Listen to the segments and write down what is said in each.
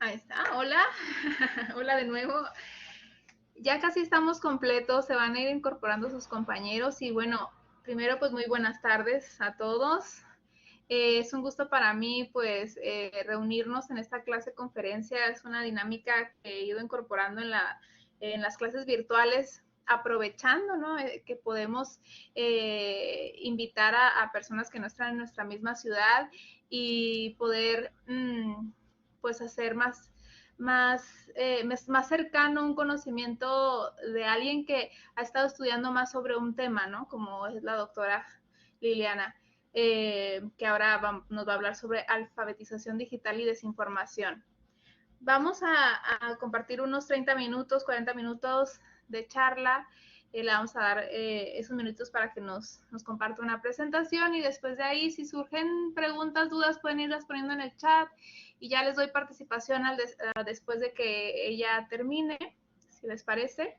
Ahí está, hola, hola de nuevo. Ya casi estamos completos, se van a ir incorporando sus compañeros y bueno, primero pues muy buenas tardes a todos. Es un gusto para mí pues reunirnos en esta clase conferencia, es una dinámica que he ido incorporando en las clases virtuales aprovechando, ¿no? Que podemos invitar a personas que no están en nuestra misma ciudad y poder pues hacer más cercano un conocimiento de alguien que ha estado estudiando más sobre un tema, ¿no? Como es la doctora Liliana, que ahora nos va a hablar sobre alfabetización digital y desinformación. Vamos a compartir unos 30 minutos, 40 minutos de charla. Le vamos a dar esos minutos para que nos comparta una presentación y después de ahí, si surgen preguntas, dudas, pueden irlas poniendo en el chat y ya les doy participación después de que ella termine, si les parece.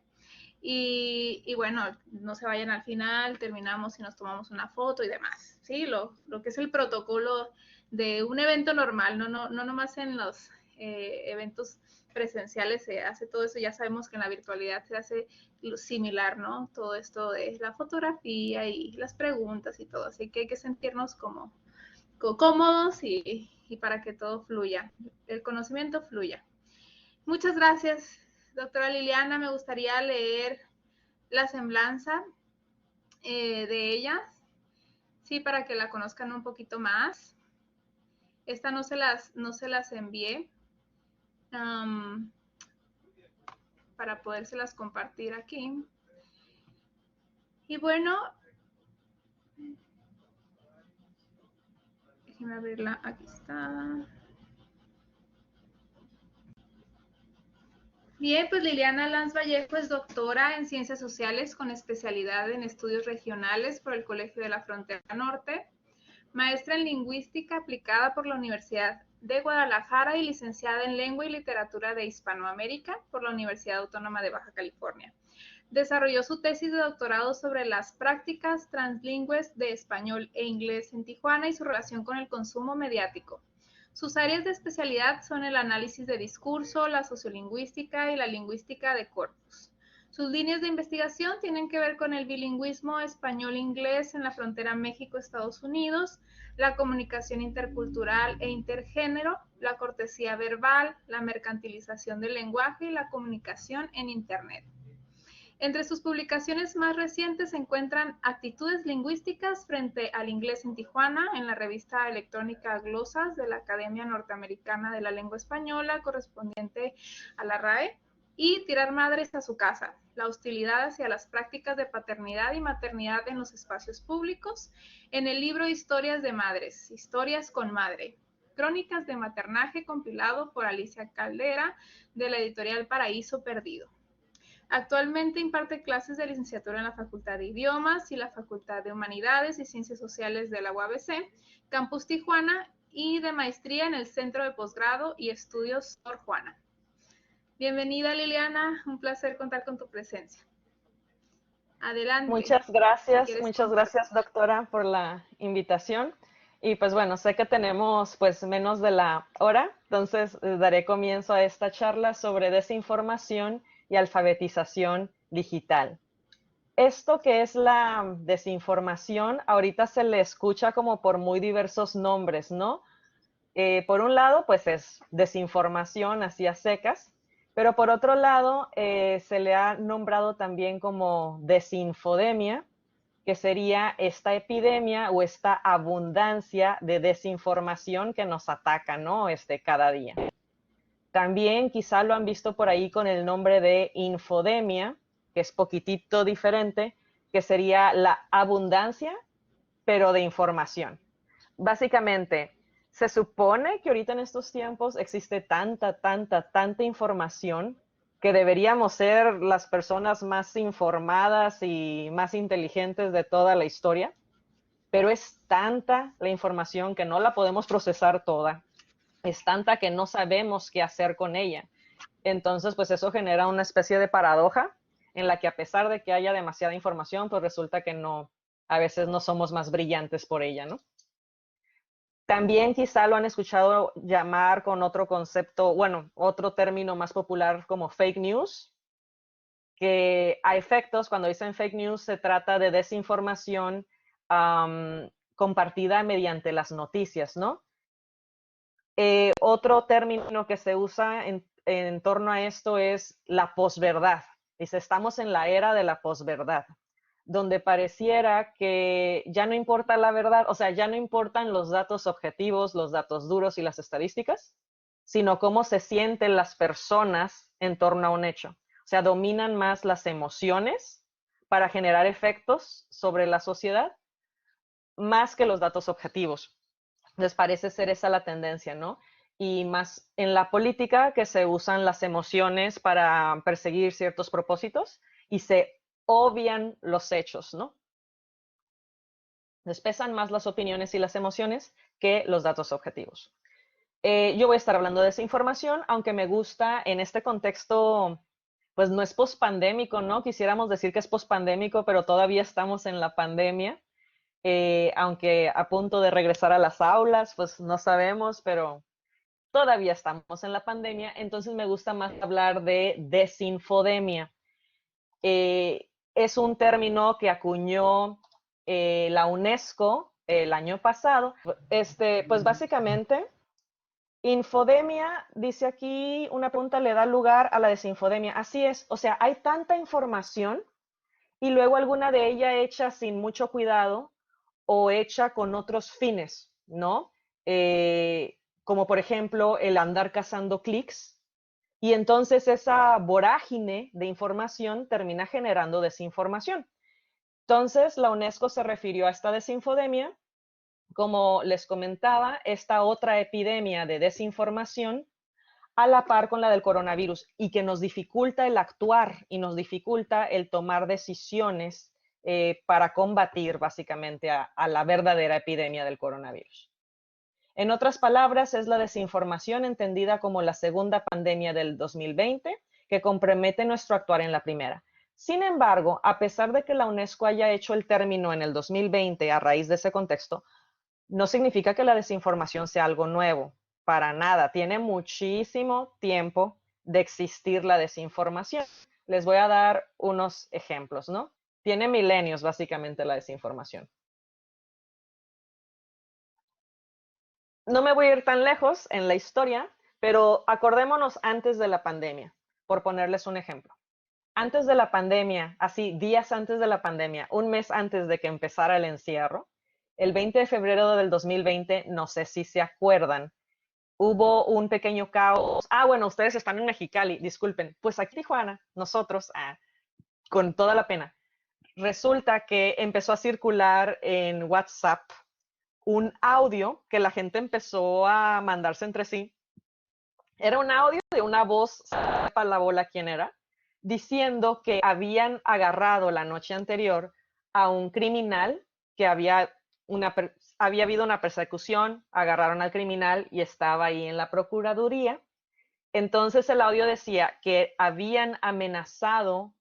Y bueno, no se vayan al final, terminamos y nos tomamos una foto y demás, ¿sí? Lo que es el protocolo de un evento normal, no nomás en los eventos presenciales se hace todo eso, ya sabemos que en la virtualidad se hace similar, ¿no? Todo esto de la fotografía y las preguntas y todo, así que hay que sentirnos como cómodos y para que todo fluya, el conocimiento fluya. Muchas gracias, doctora Liliana. Me gustaría leer la semblanza de ellas, sí, para que la conozcan un poquito más. Esta no se las envié para podérselas compartir aquí. Y bueno, déjenme abrirla, aquí está. Bien, pues Liliana Lanz Vallejo es doctora en Ciencias Sociales con especialidad en Estudios Regionales por el Colegio de la Frontera Norte, maestra en Lingüística aplicada por la Universidad de Guadalajara y licenciada en Lengua y Literatura de Hispanoamérica por la Universidad Autónoma de Baja California. Desarrolló su tesis de doctorado sobre las prácticas translingües de español e inglés en Tijuana y su relación con el consumo mediático. Sus áreas de especialidad son el análisis de discurso, la sociolingüística y la lingüística de corpus. Sus líneas de investigación tienen que ver con el bilingüismo español-inglés en la frontera México-Estados Unidos, la comunicación intercultural e intergénero, la cortesía verbal, la mercantilización del lenguaje y la comunicación en Internet. Entre sus publicaciones más recientes se encuentran Actitudes lingüísticas frente al inglés en Tijuana, en la revista electrónica Glosas de la Academia Norteamericana de la Lengua Española, correspondiente a la RAE, y Tirar madres a su casa, la hostilidad hacia las prácticas de paternidad y maternidad en los espacios públicos, en el libro Historias de Madres, Historias con Madre, Crónicas de Maternaje, compilado por Alicia Caldera, de la editorial Paraíso Perdido. Actualmente imparte clases de licenciatura en la Facultad de Idiomas y la Facultad de Humanidades y Ciencias Sociales de la UABC, Campus Tijuana, y de maestría en el Centro de Posgrado y Estudios Sor Juana. Bienvenida, Liliana, un placer contar con tu presencia. Adelante, si quieres muchas compartir. gracias, doctora, por la invitación. Y pues bueno, sé que tenemos pues menos de la hora, entonces daré comienzo a esta charla sobre desinformación y alfabetización digital. Esto que es la desinformación, ahorita se le escucha como por muy diversos nombres, ¿no? Por un lado, pues es desinformación así a secas, pero por otro lado, se le ha nombrado también como desinfodemia, que sería esta epidemia o esta abundancia de desinformación que nos ataca, ¿no? Cada día. También quizá lo han visto por ahí con el nombre de infodemia, que es poquitito diferente, que sería la abundancia, pero de información. Básicamente, se supone que ahorita en estos tiempos existe tanta información que deberíamos ser las personas más informadas y más inteligentes de toda la historia, pero es tanta la información que no la podemos procesar toda, es tanta que no sabemos qué hacer con ella. Entonces, pues eso genera una especie de paradoja en la que a pesar de que haya demasiada información, pues resulta que no, a veces no somos más brillantes por ella, ¿no? También quizá lo han escuchado llamar con otro concepto, bueno, otro término más popular como fake news, que a efectos, cuando dicen fake news, se trata de desinformación compartida mediante las noticias, ¿no? Otro término que se usa en torno a esto es la posverdad. Dice, estamos en la era de la posverdad, donde pareciera que ya no importa la verdad, o sea, ya no importan los datos objetivos, los datos duros y las estadísticas, sino cómo se sienten las personas en torno a un hecho. O sea, dominan más las emociones para generar efectos sobre la sociedad, más que los datos objetivos. Les parece ser esa la tendencia, ¿no? Y más en la política, que se usan las emociones para perseguir ciertos propósitos y se obvian los hechos, ¿no? Les pesan más las opiniones y las emociones que los datos objetivos. Yo voy a estar hablando de esa información, aunque me gusta en este contexto, pues no es pospandémico, ¿no? Quisiéramos decir que es pospandémico, pero todavía estamos en la pandemia. Aunque a punto de regresar a las aulas, pues no sabemos, pero todavía estamos en la pandemia, entonces me gusta más hablar de desinfodemia. Es un término que acuñó la UNESCO el año pasado. Pues básicamente, infodemia, dice aquí, una pregunta le da lugar a la desinfodemia. Así es, o sea, hay tanta información y luego alguna de ella hecha sin mucho cuidado o hecha con otros fines, ¿no? Como por ejemplo el andar cazando clics, y entonces esa vorágine de información termina generando desinformación. Entonces la UNESCO se refirió a esta desinfodemia, como les comentaba, esta otra epidemia de desinformación a la par con la del coronavirus y que nos dificulta el actuar y nos dificulta el tomar decisiones para combatir básicamente a la verdadera epidemia del coronavirus. En otras palabras, es la desinformación entendida como la segunda pandemia del 2020 que compromete nuestro actuar en la primera. Sin embargo, a pesar de que la UNESCO haya hecho el término en el 2020 a raíz de ese contexto, no significa que la desinformación sea algo nuevo, para nada. Tiene muchísimo tiempo de existir la desinformación. Les voy a dar unos ejemplos, ¿no? Tiene milenios básicamente la desinformación. No me voy a ir tan lejos en la historia, pero acordémonos antes de la pandemia, por ponerles un ejemplo. Antes de la pandemia, así días antes de la pandemia, un mes antes de que empezara el encierro, el 20 de febrero del 2020, no sé si se acuerdan, hubo un pequeño caos. Bueno, ustedes están en Mexicali, disculpen. Pues aquí en Tijuana, nosotros, con toda la pena, resulta que empezó a circular en WhatsApp un audio que la gente empezó a mandarse entre sí. Era un audio de una voz, sepa la bola quién era, diciendo que habían agarrado la noche anterior a un criminal, que había habido una persecución, agarraron al criminal y estaba ahí en la procuraduría. Entonces el audio decía que habían amenazado,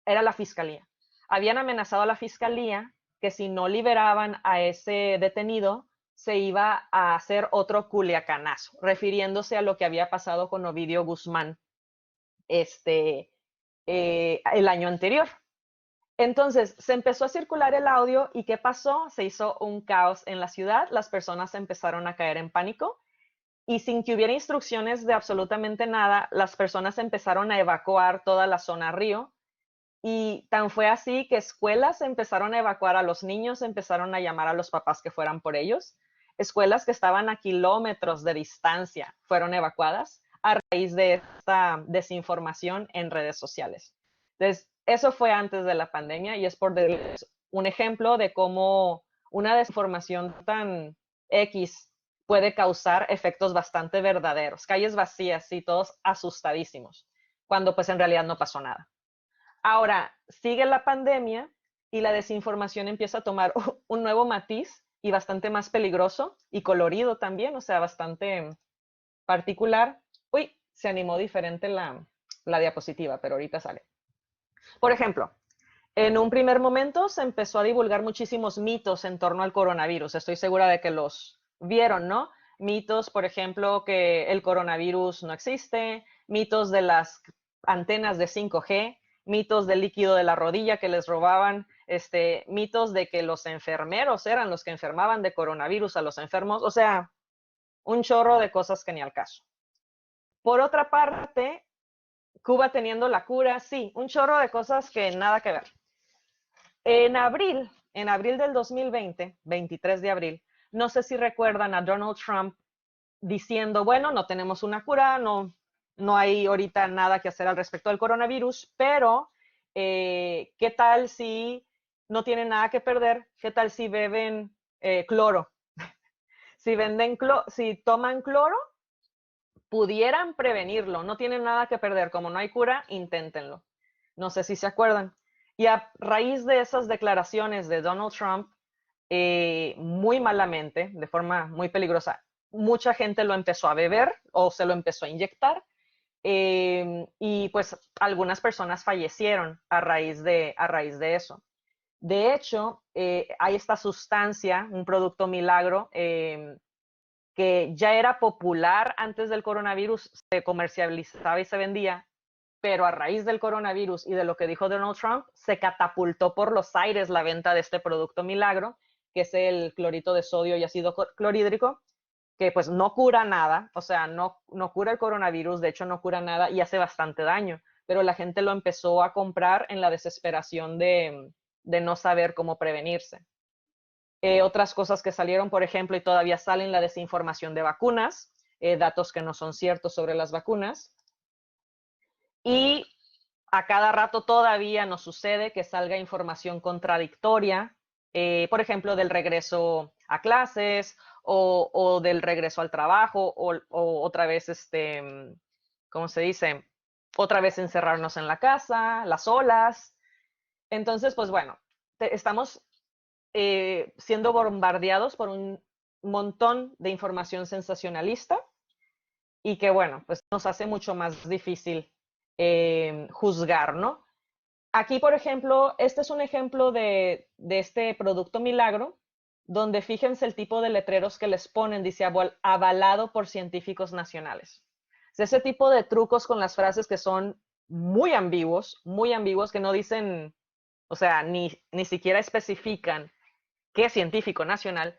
era la fiscalía, habían amenazado a la fiscalía que si no liberaban a ese detenido, se iba a hacer otro culiacanazo, refiriéndose a lo que había pasado con Ovidio Guzmán el año anterior. Entonces se empezó a circular el audio y ¿qué pasó? Se hizo un caos en la ciudad, las personas empezaron a caer en pánico y sin que hubiera instrucciones de absolutamente nada, las personas empezaron a evacuar toda la zona río y tan fue así que escuelas empezaron a evacuar a los niños, empezaron a llamar a los papás que fueran por ellos. Escuelas que estaban a kilómetros de distancia fueron evacuadas a raíz de esta desinformación en redes sociales. Entonces, eso fue antes de la pandemia y es por un ejemplo de cómo una desinformación tan X puede causar efectos bastante verdaderos. Calles vacías y todos asustadísimos, cuando pues en realidad no pasó nada. Ahora, sigue la pandemia y la desinformación empieza a tomar un nuevo matiz y bastante más peligroso y colorido también, o sea, bastante particular. Uy, se animó diferente la diapositiva, pero ahorita sale. Por ejemplo, en un primer momento se empezó a divulgar muchísimos mitos en torno al coronavirus. Estoy segura de que los vieron, ¿no? Mitos, por ejemplo, que el coronavirus no existe, mitos de las antenas de 5G, mitos del líquido de la rodilla que les robaban, mitos de que los enfermeros eran los que enfermaban de coronavirus a los enfermos, o sea, un chorro de cosas que ni al caso. Por otra parte, Cuba teniendo la cura, sí, un chorro de cosas que nada que ver. En abril del 2020, 23 de abril, no sé si recuerdan a Donald Trump diciendo, bueno, no tenemos una cura, no hay ahorita nada que hacer al respecto del coronavirus, pero ¿qué tal si no tienen nada que perder? ¿Qué tal si beben cloro? Si toman cloro, pudieran prevenirlo, no tienen nada que perder, como no hay cura, inténtenlo. No sé si se acuerdan. Y a raíz de esas declaraciones de Donald Trump, muy malamente, de forma muy peligrosa, mucha gente lo empezó a beber o se lo empezó a inyectar, y pues algunas personas fallecieron a raíz de eso. De hecho, hay esta sustancia, un producto milagro, que ya era popular antes del coronavirus, se comercializaba y se vendía, pero a raíz del coronavirus y de lo que dijo Donald Trump, se catapultó por los aires la venta de este producto milagro, que es el clorito de sodio y ácido clorhídrico, que pues no cura nada, o sea, no cura el coronavirus, de hecho no cura nada y hace bastante daño, pero la gente lo empezó a comprar en la desesperación de no saber cómo prevenirse. Otras cosas que salieron, por ejemplo, y todavía salen, la desinformación de vacunas, datos que no son ciertos sobre las vacunas. Y a cada rato todavía nos sucede que salga información contradictoria, por ejemplo, del regreso a clases o del regreso al trabajo o otra vez, ¿cómo se dice? Otra vez encerrarnos en la casa, las olas. Entonces, pues bueno, estamos siendo bombardeados por un montón de información sensacionalista y que, bueno, pues nos hace mucho más difícil juzgar, ¿no? Aquí, por ejemplo, este es un ejemplo de este producto milagro, donde fíjense el tipo de letreros que les ponen, dice avalado por científicos nacionales. Es ese tipo de trucos con las frases que son muy ambiguos, que no dicen, o sea, ni siquiera especifican qué científico nacional,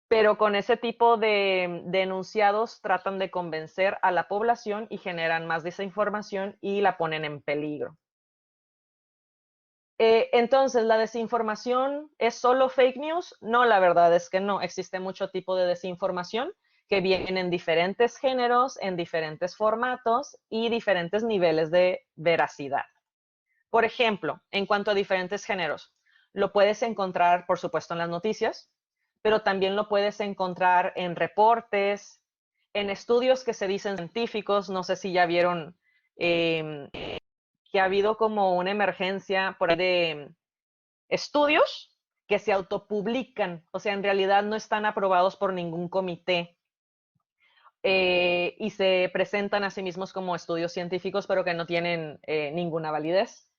pero con ese tipo de enunciados tratan de convencer a la población y generan más desinformación y la ponen en peligro. Entonces, ¿la desinformación es solo fake news? No, la verdad es que no. Existe mucho tipo de desinformación que vienen en diferentes géneros, en diferentes formatos y diferentes niveles de veracidad. Por ejemplo, en cuanto a diferentes géneros, lo puedes encontrar, por supuesto, en las noticias, pero también lo puedes encontrar en reportes, en estudios que se dicen científicos. No sé si ya vieron eh, que ha habido como una emergencia por ahí de estudios que se autopublican, o sea, en realidad no están aprobados por ningún comité, y se presentan a sí mismos como estudios científicos, pero que no tienen ninguna validez.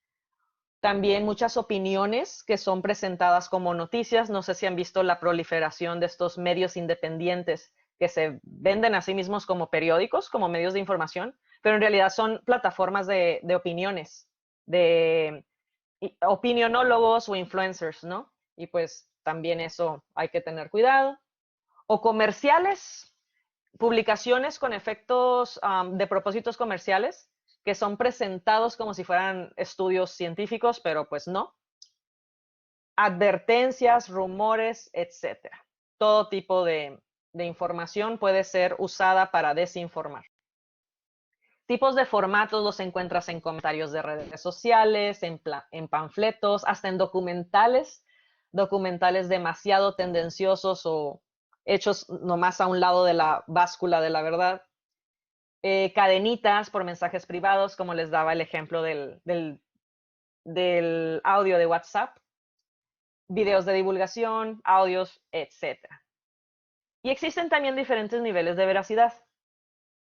También muchas opiniones que son presentadas como noticias. No sé si han visto la proliferación de estos medios independientes que se venden a sí mismos como periódicos, como medios de información, pero en realidad son plataformas de opiniones, de opinionólogos o influencers, ¿no? Y pues también eso hay que tener cuidado. O comerciales, publicaciones con efectos de propósitos comerciales que son presentados como si fueran estudios científicos, pero pues no. Advertencias, rumores, etcétera. Todo tipo de información puede ser usada para desinformar. Tipos de formatos los encuentras en comentarios de redes sociales, en panfletos, hasta en documentales demasiado tendenciosos o hechos nomás a un lado de la báscula de la verdad. Cadenitas por mensajes privados, como les daba el ejemplo del audio de WhatsApp, videos de divulgación, audios, etcétera. Y existen también diferentes niveles de veracidad.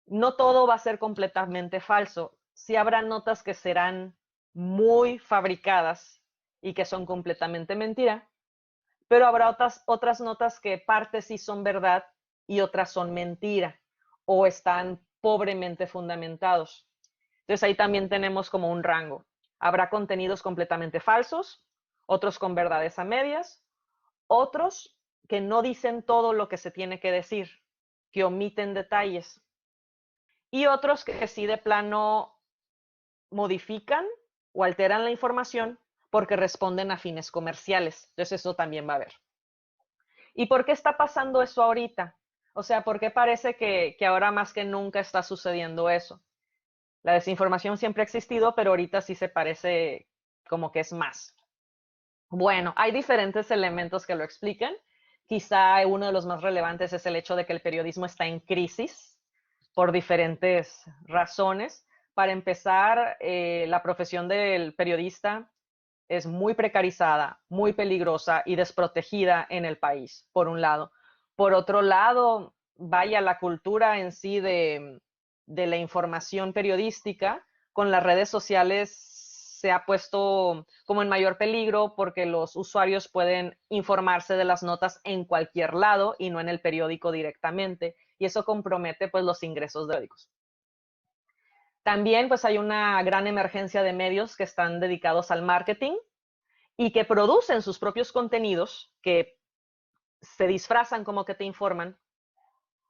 No todo va a ser completamente falso. Sí habrá notas que serán muy fabricadas y que son completamente mentira, pero habrá otras notas que partes sí son verdad y otras son mentira o están pobremente fundamentados. Entonces ahí también tenemos como un rango. Habrá contenidos completamente falsos, otros con verdades a medias, otros que no dicen todo lo que se tiene que decir, que omiten detalles, y otros que sí de plano modifican o alteran la información porque responden a fines comerciales. Entonces eso también va a haber. ¿Y por qué está pasando eso ahorita? O sea, ¿por qué parece que ahora más que nunca está sucediendo eso? La desinformación siempre ha existido, pero ahorita sí se parece como que es más. Bueno, hay diferentes elementos que lo explican. Quizá uno de los más relevantes es el hecho de que el periodismo está en crisis por diferentes razones. Para empezar, la profesión del periodista es muy precarizada, muy peligrosa y desprotegida en el país, por un lado. Por otro lado, vaya la cultura en sí de la información periodística con las redes sociales se ha puesto como en mayor peligro porque los usuarios pueden informarse de las notas en cualquier lado y no en el periódico directamente, y eso compromete pues los ingresos de periódicos. También pues hay una gran emergencia de medios que están dedicados al marketing y que producen sus propios contenidos que se disfrazan como que te informan,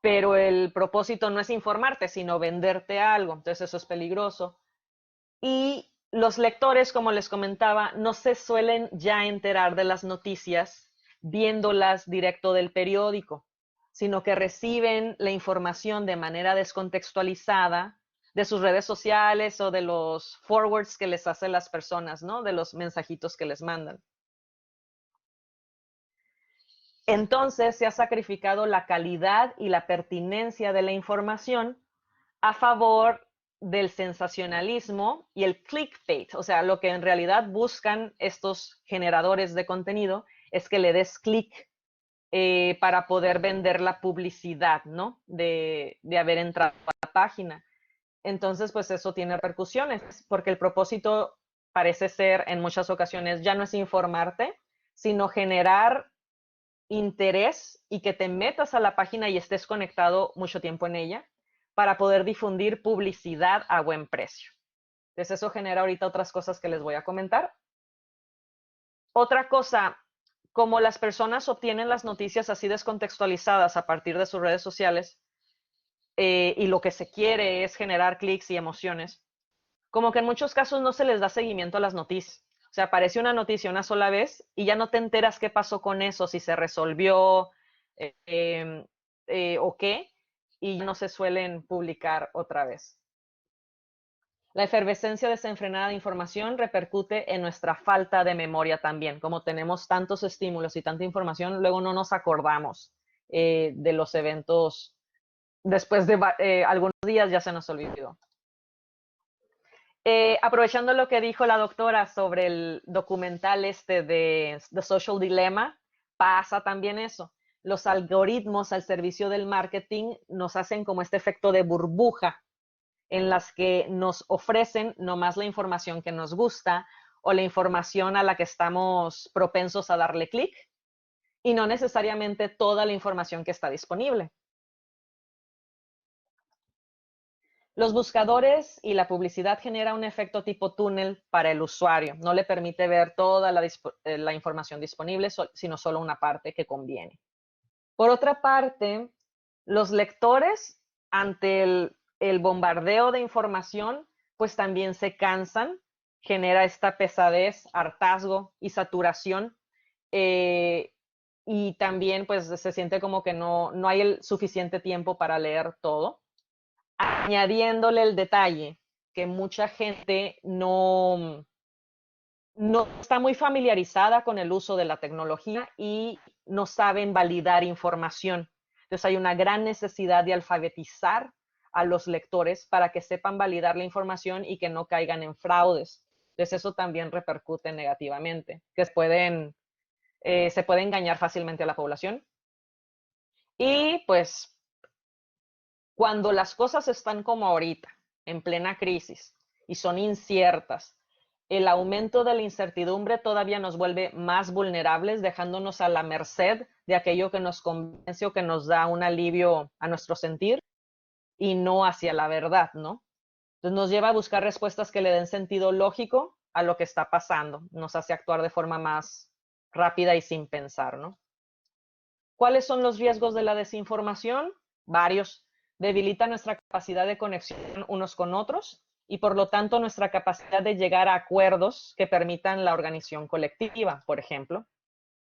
pero el propósito no es informarte, sino venderte algo. Entonces eso es peligroso. Y los lectores, como les comentaba, no se suelen ya enterar de las noticias viéndolas directo del periódico, sino que reciben la información de manera descontextualizada de sus redes sociales o de los forwards que les hacen las personas, ¿no? De los mensajitos que les mandan. Entonces se ha sacrificado la calidad y la pertinencia de la información a favor del sensacionalismo y el clickbait. O sea, lo que en realidad buscan estos generadores de contenido es que le des clic para poder vender la publicidad, ¿no? De haber entrado a la página. Entonces, pues eso tiene repercusiones, porque el propósito parece ser en muchas ocasiones ya no es informarte, sino generar interés y que te metas a la página y estés conectado mucho tiempo en ella para poder difundir publicidad a buen precio. Entonces eso genera ahorita otras cosas que les voy a comentar. Otra cosa, como las personas obtienen las noticias así descontextualizadas a partir de sus redes sociales y lo que se quiere es generar clics y emociones, como que en muchos casos no se les da seguimiento a las noticias. O sea, aparece una noticia una sola vez y ya no te enteras qué pasó con eso, si se resolvió o qué, y no se suelen publicar otra vez. La efervescencia desenfrenada de información repercute en nuestra falta de memoria también. Como tenemos tantos estímulos y tanta información, luego no nos acordamos de los eventos. Después de algunos días ya se nos olvidó. Aprovechando lo que dijo la doctora sobre el documental este de The Social Dilemma, pasa también eso. Los algoritmos al servicio del marketing nos hacen como este efecto de burbuja en las que nos ofrecen nomás la información que nos gusta o la información a la que estamos propensos a darle clic y no necesariamente toda la información que está disponible. Los buscadores y la publicidad genera un efecto tipo túnel para el usuario. No le permite ver toda la información disponible, sino solo una parte que conviene. Por otra parte, los lectores, ante el bombardeo de información, pues también se cansan, genera esta pesadez, hartazgo y saturación. Y también pues se siente como que no hay el suficiente tiempo para leer todo, añadiéndole el detalle que mucha gente no está muy familiarizada con el uso de la tecnología y no saben validar información. Entonces hay una gran necesidad de alfabetizar a los lectores para que sepan validar la información y que no caigan en fraudes. Entonces eso también repercute negativamente, que se puede engañar fácilmente a la población. Y pues cuando las cosas están como ahorita, en plena crisis, y son inciertas, el aumento de la incertidumbre todavía nos vuelve más vulnerables, dejándonos a la merced de aquello que nos convence o que nos da un alivio a nuestro sentir y no hacia la verdad, ¿no? Entonces nos lleva a buscar respuestas que le den sentido lógico a lo que está pasando, nos hace actuar de forma más rápida y sin pensar, ¿no? ¿Cuáles son los riesgos de la desinformación? Varios. Debilita nuestra capacidad de conexión unos con otros y por lo tanto nuestra capacidad de llegar a acuerdos que permitan la organización colectiva, por ejemplo.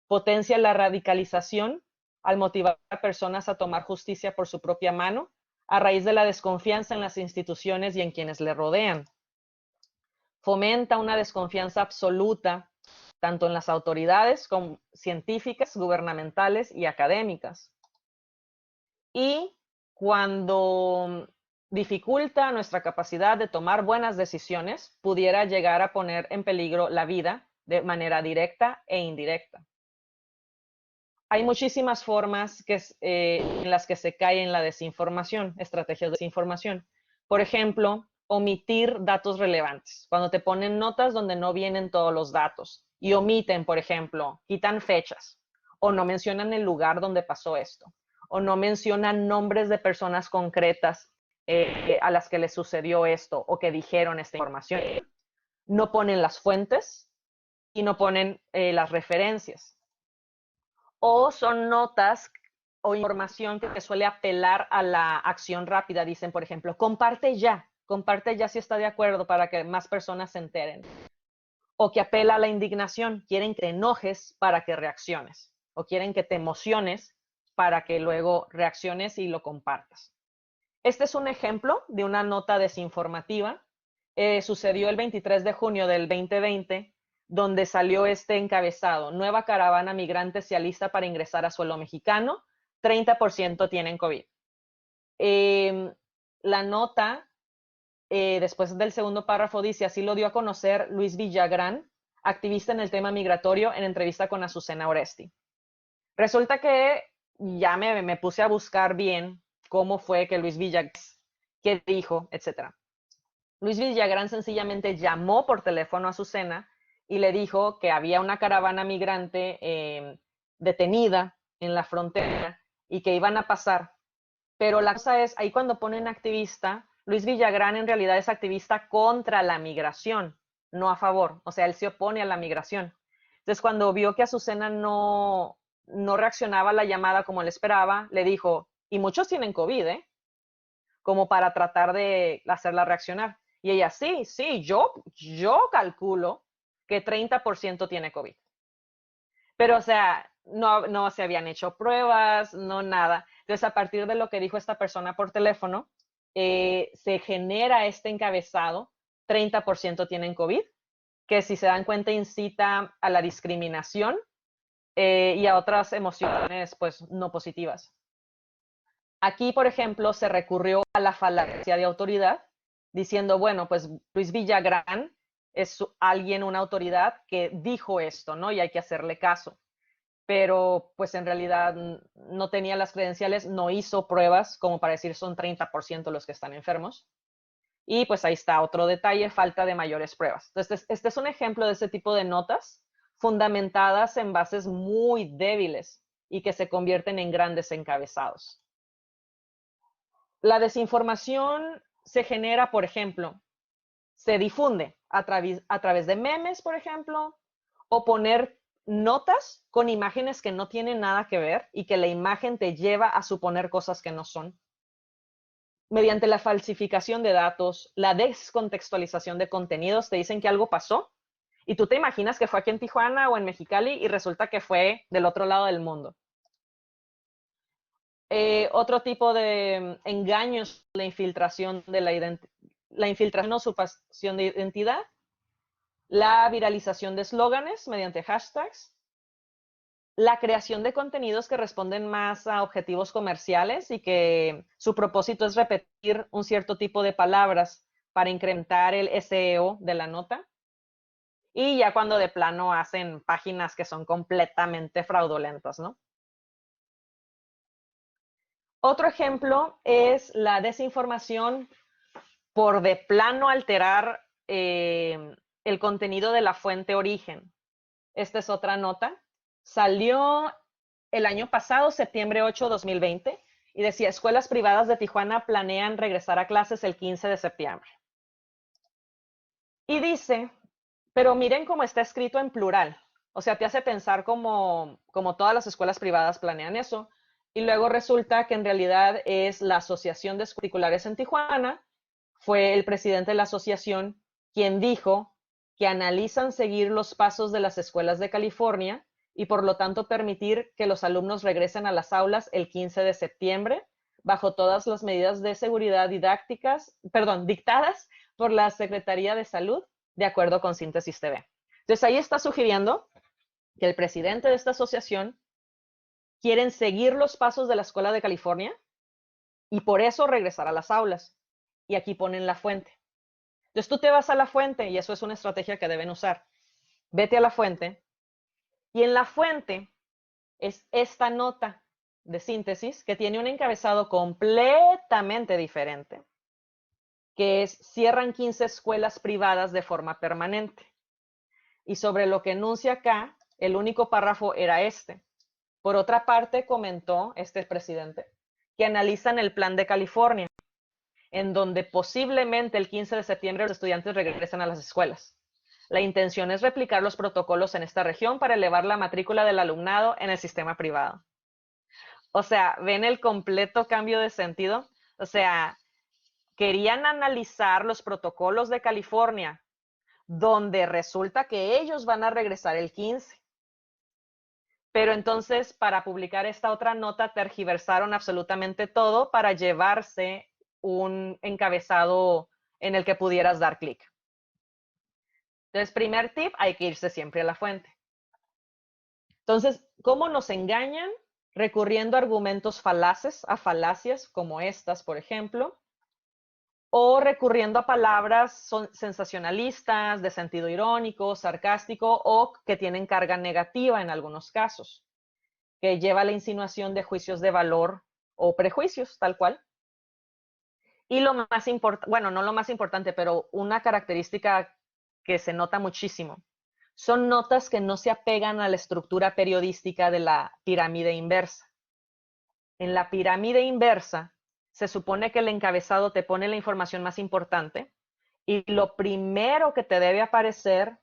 Potencia la radicalización al motivar a personas a tomar justicia por su propia mano a raíz de la desconfianza en las instituciones y en quienes le rodean. Fomenta una desconfianza absoluta tanto en las autoridades como científicas, gubernamentales y académicas. Y cuando dificulta nuestra capacidad de tomar buenas decisiones, pudiera llegar a poner en peligro la vida de manera directa e indirecta. Hay muchísimas formas en las que se cae en la desinformación, estrategias de desinformación. Por ejemplo, omitir datos relevantes. Cuando te ponen notas donde no vienen todos los datos y omiten, por ejemplo, quitan fechas o no mencionan el lugar donde pasó esto o no mencionan nombres de personas concretas a las que les sucedió esto o que dijeron esta información. No ponen las fuentes y no ponen las referencias. O son notas o información que suele apelar a la acción rápida. Dicen, por ejemplo, comparte ya si está de acuerdo para que más personas se enteren. O que apela a la indignación, quieren que te enojes para que reacciones. O quieren que te emociones para que luego reacciones y lo compartas. Este es un ejemplo de una nota desinformativa. Sucedió el 23 de junio del 2020, donde salió este encabezado: nueva caravana migrante se alista para ingresar a suelo mexicano, 30% tienen COVID. La nota, después del segundo párrafo, dice: así lo dio a conocer Luis Villagrán, activista en el tema migratorio, en entrevista con Azucena Oresti. Resulta que ya me puse a buscar bien cómo fue que Luis Villagrán, qué dijo, etcétera. Luis Villagrán sencillamente llamó por teléfono a Azucena y le dijo que había una caravana migrante detenida en la frontera y que iban a pasar. Pero la cosa es, ahí cuando ponen activista, Luis Villagrán en realidad es activista contra la migración, no a favor. O sea, él se opone a la migración. Entonces, cuando vio que Azucena no reaccionaba a la llamada como él esperaba, le dijo, y muchos tienen COVID, como para tratar de hacerla reaccionar. Y ella, sí, yo calculo que 30% tiene COVID. Pero, o sea, no se habían hecho pruebas, no nada. Entonces, a partir de lo que dijo esta persona por teléfono, se genera este encabezado: 30% tienen COVID, que si se dan cuenta incita a la discriminación y a otras emociones, pues, no positivas. Aquí, por ejemplo, se recurrió a la falacia de autoridad, diciendo, bueno, pues Luis Villagrán es alguien, una autoridad que dijo esto, ¿no? Y hay que hacerle caso. Pero pues en realidad no tenía las credenciales, no hizo pruebas como para decir son 30% los que están enfermos. Y pues ahí está otro detalle: falta de mayores pruebas. Entonces, este es un ejemplo de ese tipo de notas fundamentadas en bases muy débiles y que se convierten en grandes encabezados. La desinformación se genera, por ejemplo, se difunde a través de memes, por ejemplo, o poner notas con imágenes que no tienen nada que ver y que la imagen te lleva a suponer cosas que no son. Mediante la falsificación de datos, la descontextualización de contenidos, te dicen que algo pasó y tú te imaginas que fue aquí en Tijuana o en Mexicali y resulta que fue del otro lado del mundo. Otro tipo de engaños: la infiltración de la infiltración o usurpación de identidad, la viralización de eslóganes mediante hashtags, la creación de contenidos que responden más a objetivos comerciales y que su propósito es repetir un cierto tipo de palabras para incrementar el SEO de la nota. Y ya cuando de plano hacen páginas que son completamente fraudulentas, ¿no? Otro ejemplo es la desinformación por de plano alterar el contenido de la fuente origen. Esta es otra nota. Salió el año pasado, septiembre 8, 2020, y decía, escuelas privadas de Tijuana planean regresar a clases el 15 de septiembre. Y dice, pero miren cómo está escrito en plural. O sea, te hace pensar como todas las escuelas privadas planean eso. Y luego resulta que en realidad es la Asociación de Escuelas Particulares en Tijuana. Fue el presidente de la asociación quien dijo que analizan seguir los pasos de las escuelas de California y por lo tanto permitir que los alumnos regresen a las aulas el 15 de septiembre bajo todas las medidas de seguridad dictadas por la Secretaría de Salud, de acuerdo con Síntesis TV. Entonces ahí está sugiriendo que el presidente de esta asociación quieren seguir los pasos de la Escuela de California y por eso regresar a las aulas. Y aquí ponen la fuente. Entonces tú te vas a la fuente y eso es una estrategia que deben usar. Vete a la fuente y en la fuente es esta nota de Síntesis que tiene un encabezado completamente diferente, que es cierran 15 escuelas privadas de forma permanente. Y sobre lo que enuncia acá, el único párrafo era este. Por otra parte, comentó este presidente que analizan el plan de California, en donde posiblemente el 15 de septiembre los estudiantes regresen a las escuelas. La intención es replicar los protocolos en esta región para elevar la matrícula del alumnado en el sistema privado. O sea, ¿ven el completo cambio de sentido? O sea, querían analizar los protocolos de California, donde resulta que ellos van a regresar el 15. Pero entonces, para publicar esta otra nota, tergiversaron absolutamente todo para llevarse un encabezado en el que pudieras dar clic. Entonces, primer tip, hay que irse siempre a la fuente. Entonces, ¿cómo nos engañan? Recurriendo a argumentos falaces, a falacias como estas, por ejemplo, o recurriendo a palabras sensacionalistas, de sentido irónico, sarcástico o que tienen carga negativa en algunos casos, que lleva a la insinuación de juicios de valor o prejuicios, tal cual. Y lo más importante, bueno, no lo más importante, pero una característica que se nota muchísimo, son notas que no se apegan a la estructura periodística de la pirámide inversa. En la pirámide inversa, se supone que el encabezado te pone la información más importante y lo primero que te debe aparecer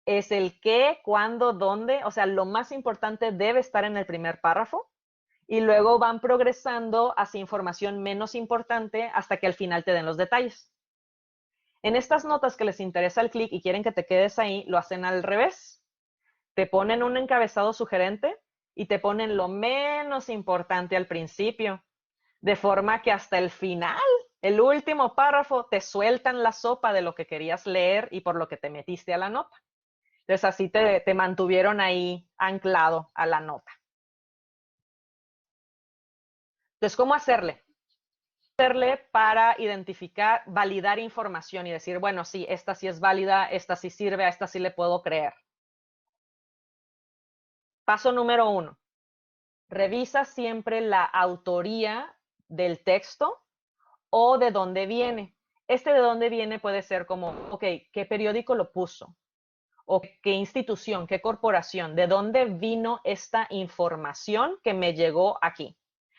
es el qué, cuándo, dónde, o sea, lo más importante debe estar en el primer párrafo y luego van progresando hacia información menos importante hasta que al final te den los detalles. En estas notas que les interesa el clic y quieren que te quedes ahí, lo hacen al revés. Te ponen un encabezado sugerente y te ponen lo menos importante al principio, de forma que hasta el final, el último párrafo, te sueltan la sopa de lo que querías leer y por lo que te metiste a la nota. Entonces así te mantuvieron ahí anclado a la nota. Entonces, ¿cómo hacerle? Para identificar, validar información y decir, bueno, sí, esta sí es válida, esta sí sirve, a esta sí le puedo creer. Paso número 1. Revisa siempre la autoría del texto o de dónde viene. Este de dónde viene puede ser como, ok, ¿qué periódico lo puso? O qué institución, qué corporación, ¿de dónde vino esta información que me llegó aquí?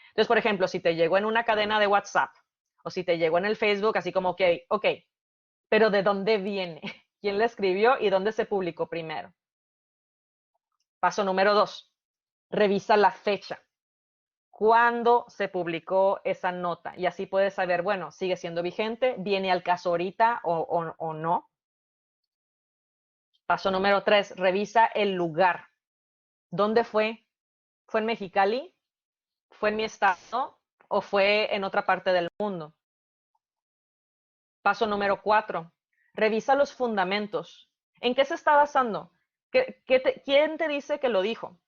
Entonces, por ejemplo, si te llegó en una cadena de WhatsApp o si te llegó en el Facebook, así como, ok, pero ¿de dónde viene? ¿Quién la escribió y dónde se publicó primero? Paso número 2, revisa la fecha. ¿Cuándo se publicó esa nota? Y así puedes saber, bueno, sigue siendo vigente, viene al caso ahorita o no. Paso número 3, revisa el lugar. ¿Dónde fue? ¿Fue en Mexicali? ¿Fue en mi estado? ¿O fue en otra parte del mundo? Paso número 4, revisa los fundamentos. ¿En qué se está basando? ¿Quién te dice que lo dijo?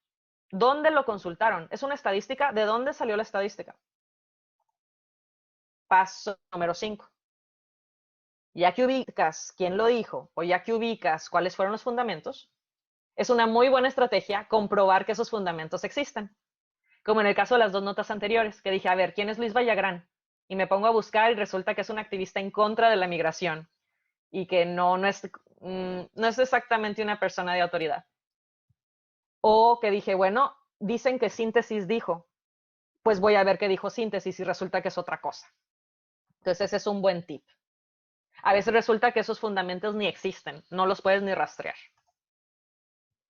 ¿Dónde lo consultaron? ¿Es una estadística? ¿De dónde salió la estadística? Paso número 5. Ya que ubicas quién lo dijo o ya que ubicas cuáles fueron los fundamentos, es una muy buena estrategia comprobar que esos fundamentos existen. Como en el caso de las dos notas anteriores, que dije, a ver, ¿quién es Luis Vallagrán? Y me pongo a buscar y resulta que es un activista en contra de la migración y que no es no es exactamente una persona de autoridad. O que dije, bueno, dicen que síntesis dijo, pues voy a ver qué dijo síntesis y resulta que es otra cosa. Entonces ese es un buen tip. A veces resulta que esos fundamentos ni existen, no los puedes ni rastrear.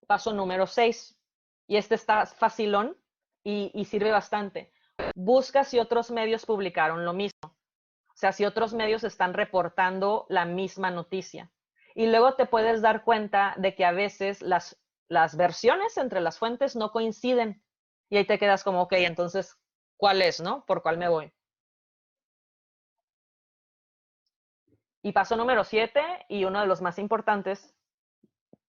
Paso número 6, y este está facilón y sirve bastante. Busca si otros medios publicaron lo mismo. O sea, si otros medios están reportando la misma noticia. Y luego te puedes dar cuenta de que a veces las versiones entre las fuentes no coinciden. Y ahí te quedas como, ok, entonces, ¿cuál es, no? ¿Por cuál me voy? Y paso número 7, y uno de los más importantes,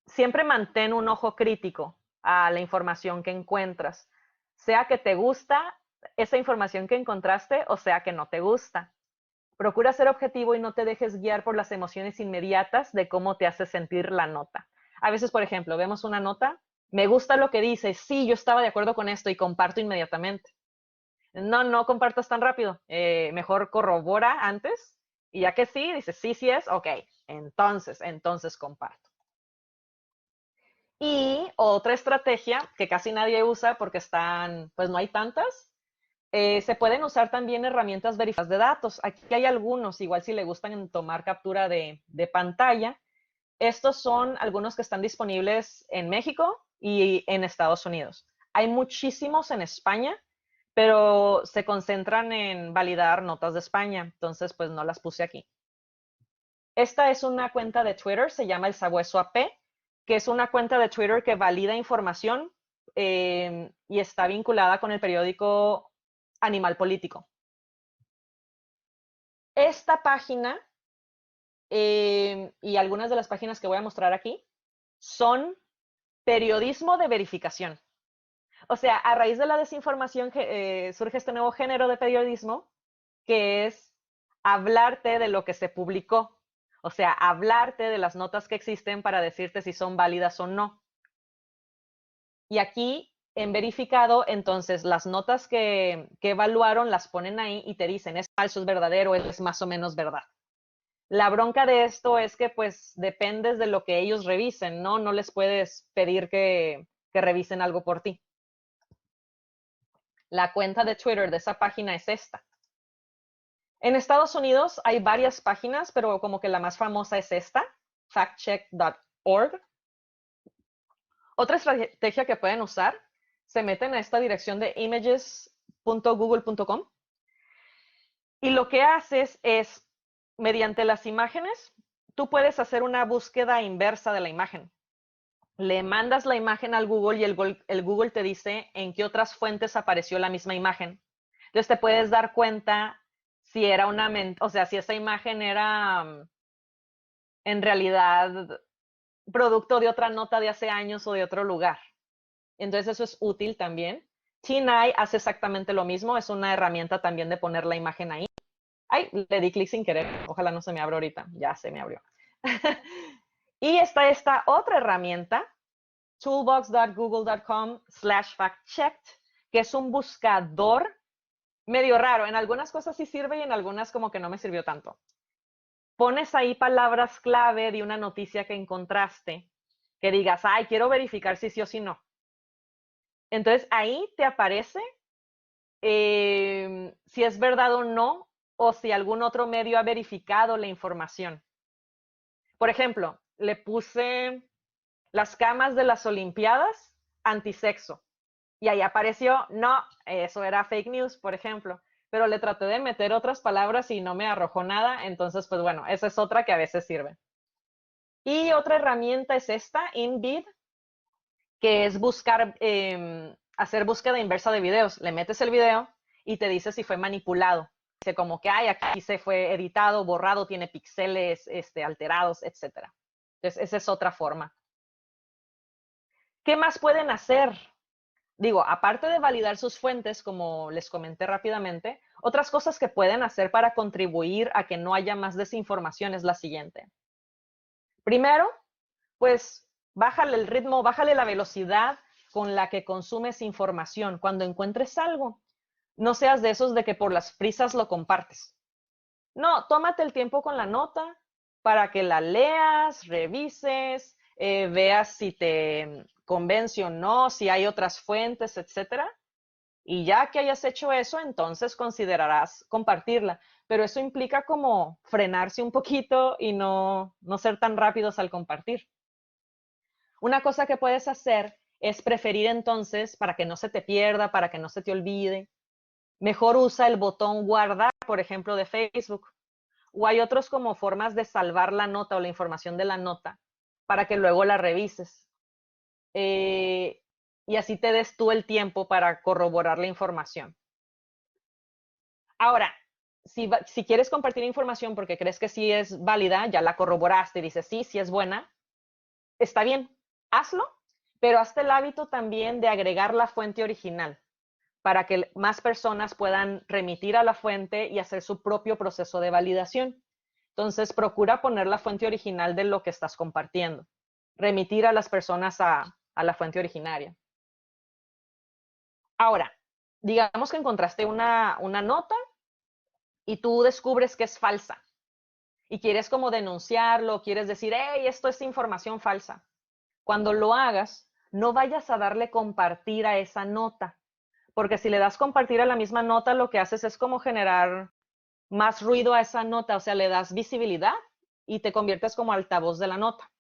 siempre mantén un ojo crítico a la información que encuentras. Sea que te gusta esa información que encontraste o sea que no te gusta. Procura ser objetivo y no te dejes guiar por las emociones inmediatas de cómo te hace sentir la nota. A veces, por ejemplo, vemos una nota, me gusta lo que dice, sí, yo estaba de acuerdo con esto y comparto inmediatamente. No compartas tan rápido, mejor corrobora antes y ya que sí, dices sí, sí es, ok, entonces comparto. Y otra estrategia que casi nadie usa porque pues no hay tantas, se pueden usar también herramientas verificadas de datos. Aquí hay algunos, igual si le gustan tomar captura de pantalla. Estos son algunos que están disponibles en México y en Estados Unidos. Hay muchísimos en España, pero se concentran en validar notas de España, entonces pues no las puse aquí. Esta es una cuenta de Twitter, se llama El Sabueso AP, que es una cuenta de Twitter que valida información y está vinculada con el periódico Animal Político. Esta página y algunas de las páginas que voy a mostrar aquí son periodismo de verificación. O sea, a raíz de la desinformación surge este nuevo género de periodismo que es hablarte de lo que se publicó. O sea, hablarte de las notas que existen para decirte si son válidas o no. Y aquí, en verificado, entonces las notas que evaluaron las ponen ahí y te dicen, es falso, es verdadero, es más o menos verdad. La bronca de esto es que pues dependes de lo que ellos revisen, ¿no? No les puedes pedir que revisen algo por ti. La cuenta de Twitter de esa página es esta. En Estados Unidos hay varias páginas, pero como que la más famosa es esta, factcheck.org. Otra estrategia que pueden usar, se meten a esta dirección de images.google.com y lo que haces es, mediante las imágenes, tú puedes hacer una búsqueda inversa de la imagen. Le mandas la imagen al Google y el Google te dice en qué otras fuentes apareció la misma imagen. Entonces te puedes dar cuenta si era si esa imagen era en realidad producto de otra nota de hace años o de otro lugar. Entonces eso es útil también. TNI hace exactamente lo mismo, es una herramienta también de poner la imagen ahí. Ay, le di clic sin querer, ojalá no se me abra ahorita, ya se me abrió. Y está esta otra herramienta, toolbox.google.com/factchecked, que es un buscador medio raro. En algunas cosas sí sirve y en algunas como que no me sirvió tanto. Pones ahí palabras clave de una noticia que encontraste, que digas, ay, quiero verificar si sí o si no. Entonces ahí te aparece si es verdad o no, o si algún otro medio ha verificado la información. Por ejemplo, le puse las camas de las Olimpiadas antisexo. Y ahí apareció, no, eso era fake news, por ejemplo. Pero le traté de meter otras palabras y no me arrojó nada. Entonces, pues bueno, esa es otra que a veces sirve. Y otra herramienta es esta, InVid, que es hacer búsqueda inversa de videos. Le metes el video y te dice si fue manipulado. Dice como que, ay, aquí se fue editado, borrado, tiene píxeles alterados, etc. Entonces, esa es otra forma. ¿Qué más pueden hacer? Digo, aparte de validar sus fuentes, como les comenté rápidamente, otras cosas que pueden hacer para contribuir a que no haya más desinformación es la siguiente. Primero, pues bájale el ritmo, bájale la velocidad con la que consumes información. Cuando encuentres algo, no seas de esos de que por las prisas lo compartes. No, tómate el tiempo con la nota, para que la leas, revises, veas si te convence o no, si hay otras fuentes, etcétera. Y ya que hayas hecho eso, entonces considerarás compartirla. Pero eso implica como frenarse un poquito y no ser tan rápidos al compartir. Una cosa que puedes hacer es preferir entonces, para que no se te pierda, para que no se te olvide, mejor usa el botón guardar, por ejemplo, de Facebook. O hay otros como formas de salvar la nota o la información de la nota para que luego la revises. Y así te des tú el tiempo para corroborar la información. Ahora, si quieres compartir información porque crees que sí es válida, ya la corroboraste y dices sí es buena, está bien, hazlo, pero hazte el hábito también de agregar la fuente original para que más personas puedan remitir a la fuente y hacer su propio proceso de validación. Entonces, procura poner la fuente original de lo que estás compartiendo. Remitir a las personas a la fuente originaria. Ahora, digamos que encontraste una nota y tú descubres que es falsa y quieres como denunciarlo, quieres decir, hey, esto es información falsa. Cuando lo hagas, no vayas a darle compartir a esa nota, porque si le das compartir a la misma nota, lo que haces es como generar más ruido a esa nota, o sea, le das visibilidad y te conviertes como altavoz de la nota.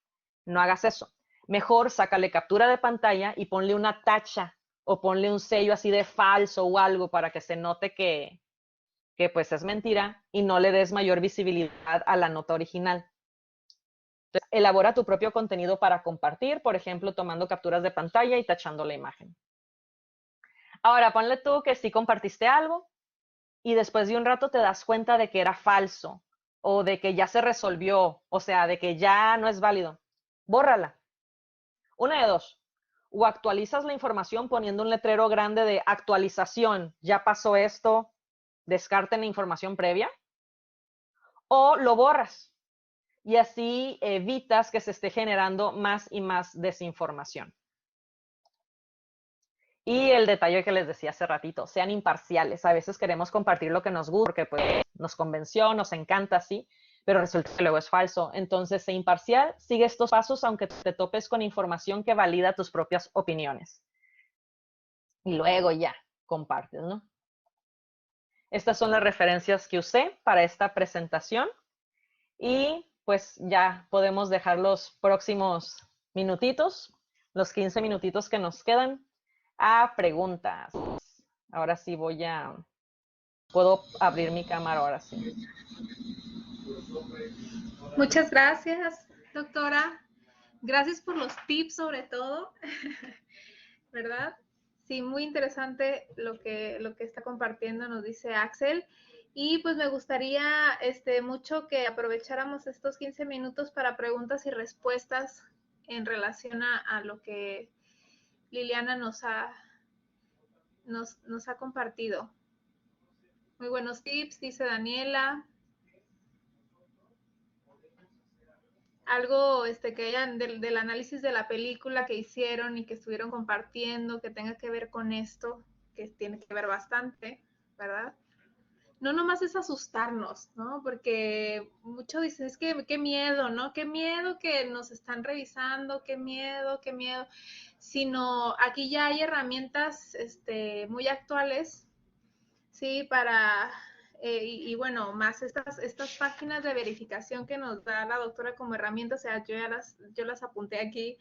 No hagas eso. Mejor sácale captura de pantalla y ponle una tacha o ponle un sello así de falso o algo para que se note que pues es mentira y no le des mayor visibilidad a la nota original. Entonces, elabora tu propio contenido para compartir, por ejemplo, tomando capturas de pantalla y tachando la imagen. Ahora, ponle tú que sí compartiste algo y después de un rato te das cuenta de que era falso o de que ya se resolvió, o sea, de que ya no es válido. Bórrala. Una de dos. O actualizas la información poniendo un letrero grande de actualización, ya pasó esto, descarten la información previa, o lo borras y así evitas que se esté generando más y más desinformación. Y el detalle que les decía hace ratito, sean imparciales. A veces queremos compartir lo que nos gusta porque pues, nos convenció, nos encanta, sí, pero resulta que luego es falso. Entonces, sé imparcial, sigue estos pasos aunque te topes con información que valida tus propias opiniones. Y luego ya compartes, ¿no? Estas son las referencias que usé para esta presentación y pues ya podemos dejar los próximos minutitos, los 15 minutitos que nos quedan, a preguntas. Ahora sí puedo abrir mi cámara ahora sí. Muchas gracias, doctora. Gracias por los tips sobre todo, ¿verdad? Sí, muy interesante lo que está compartiendo, nos dice Axel. Y pues me gustaría mucho que aprovecháramos estos 15 minutos para preguntas y respuestas en relación a lo que Liliana nos ha compartido. Muy buenos tips, dice Daniela. Algo que hayan del análisis de la película que hicieron y que estuvieron compartiendo, que tenga que ver con esto, que tiene que ver bastante, ¿verdad? No nomás es asustarnos, ¿no? Porque muchos dicen, es que qué miedo, ¿no? Qué miedo que nos están revisando, qué miedo, sino aquí ya hay herramientas muy actuales, ¿sí? Para, y bueno, más estas páginas de verificación que nos da la doctora como herramienta, o sea, yo las apunté aquí,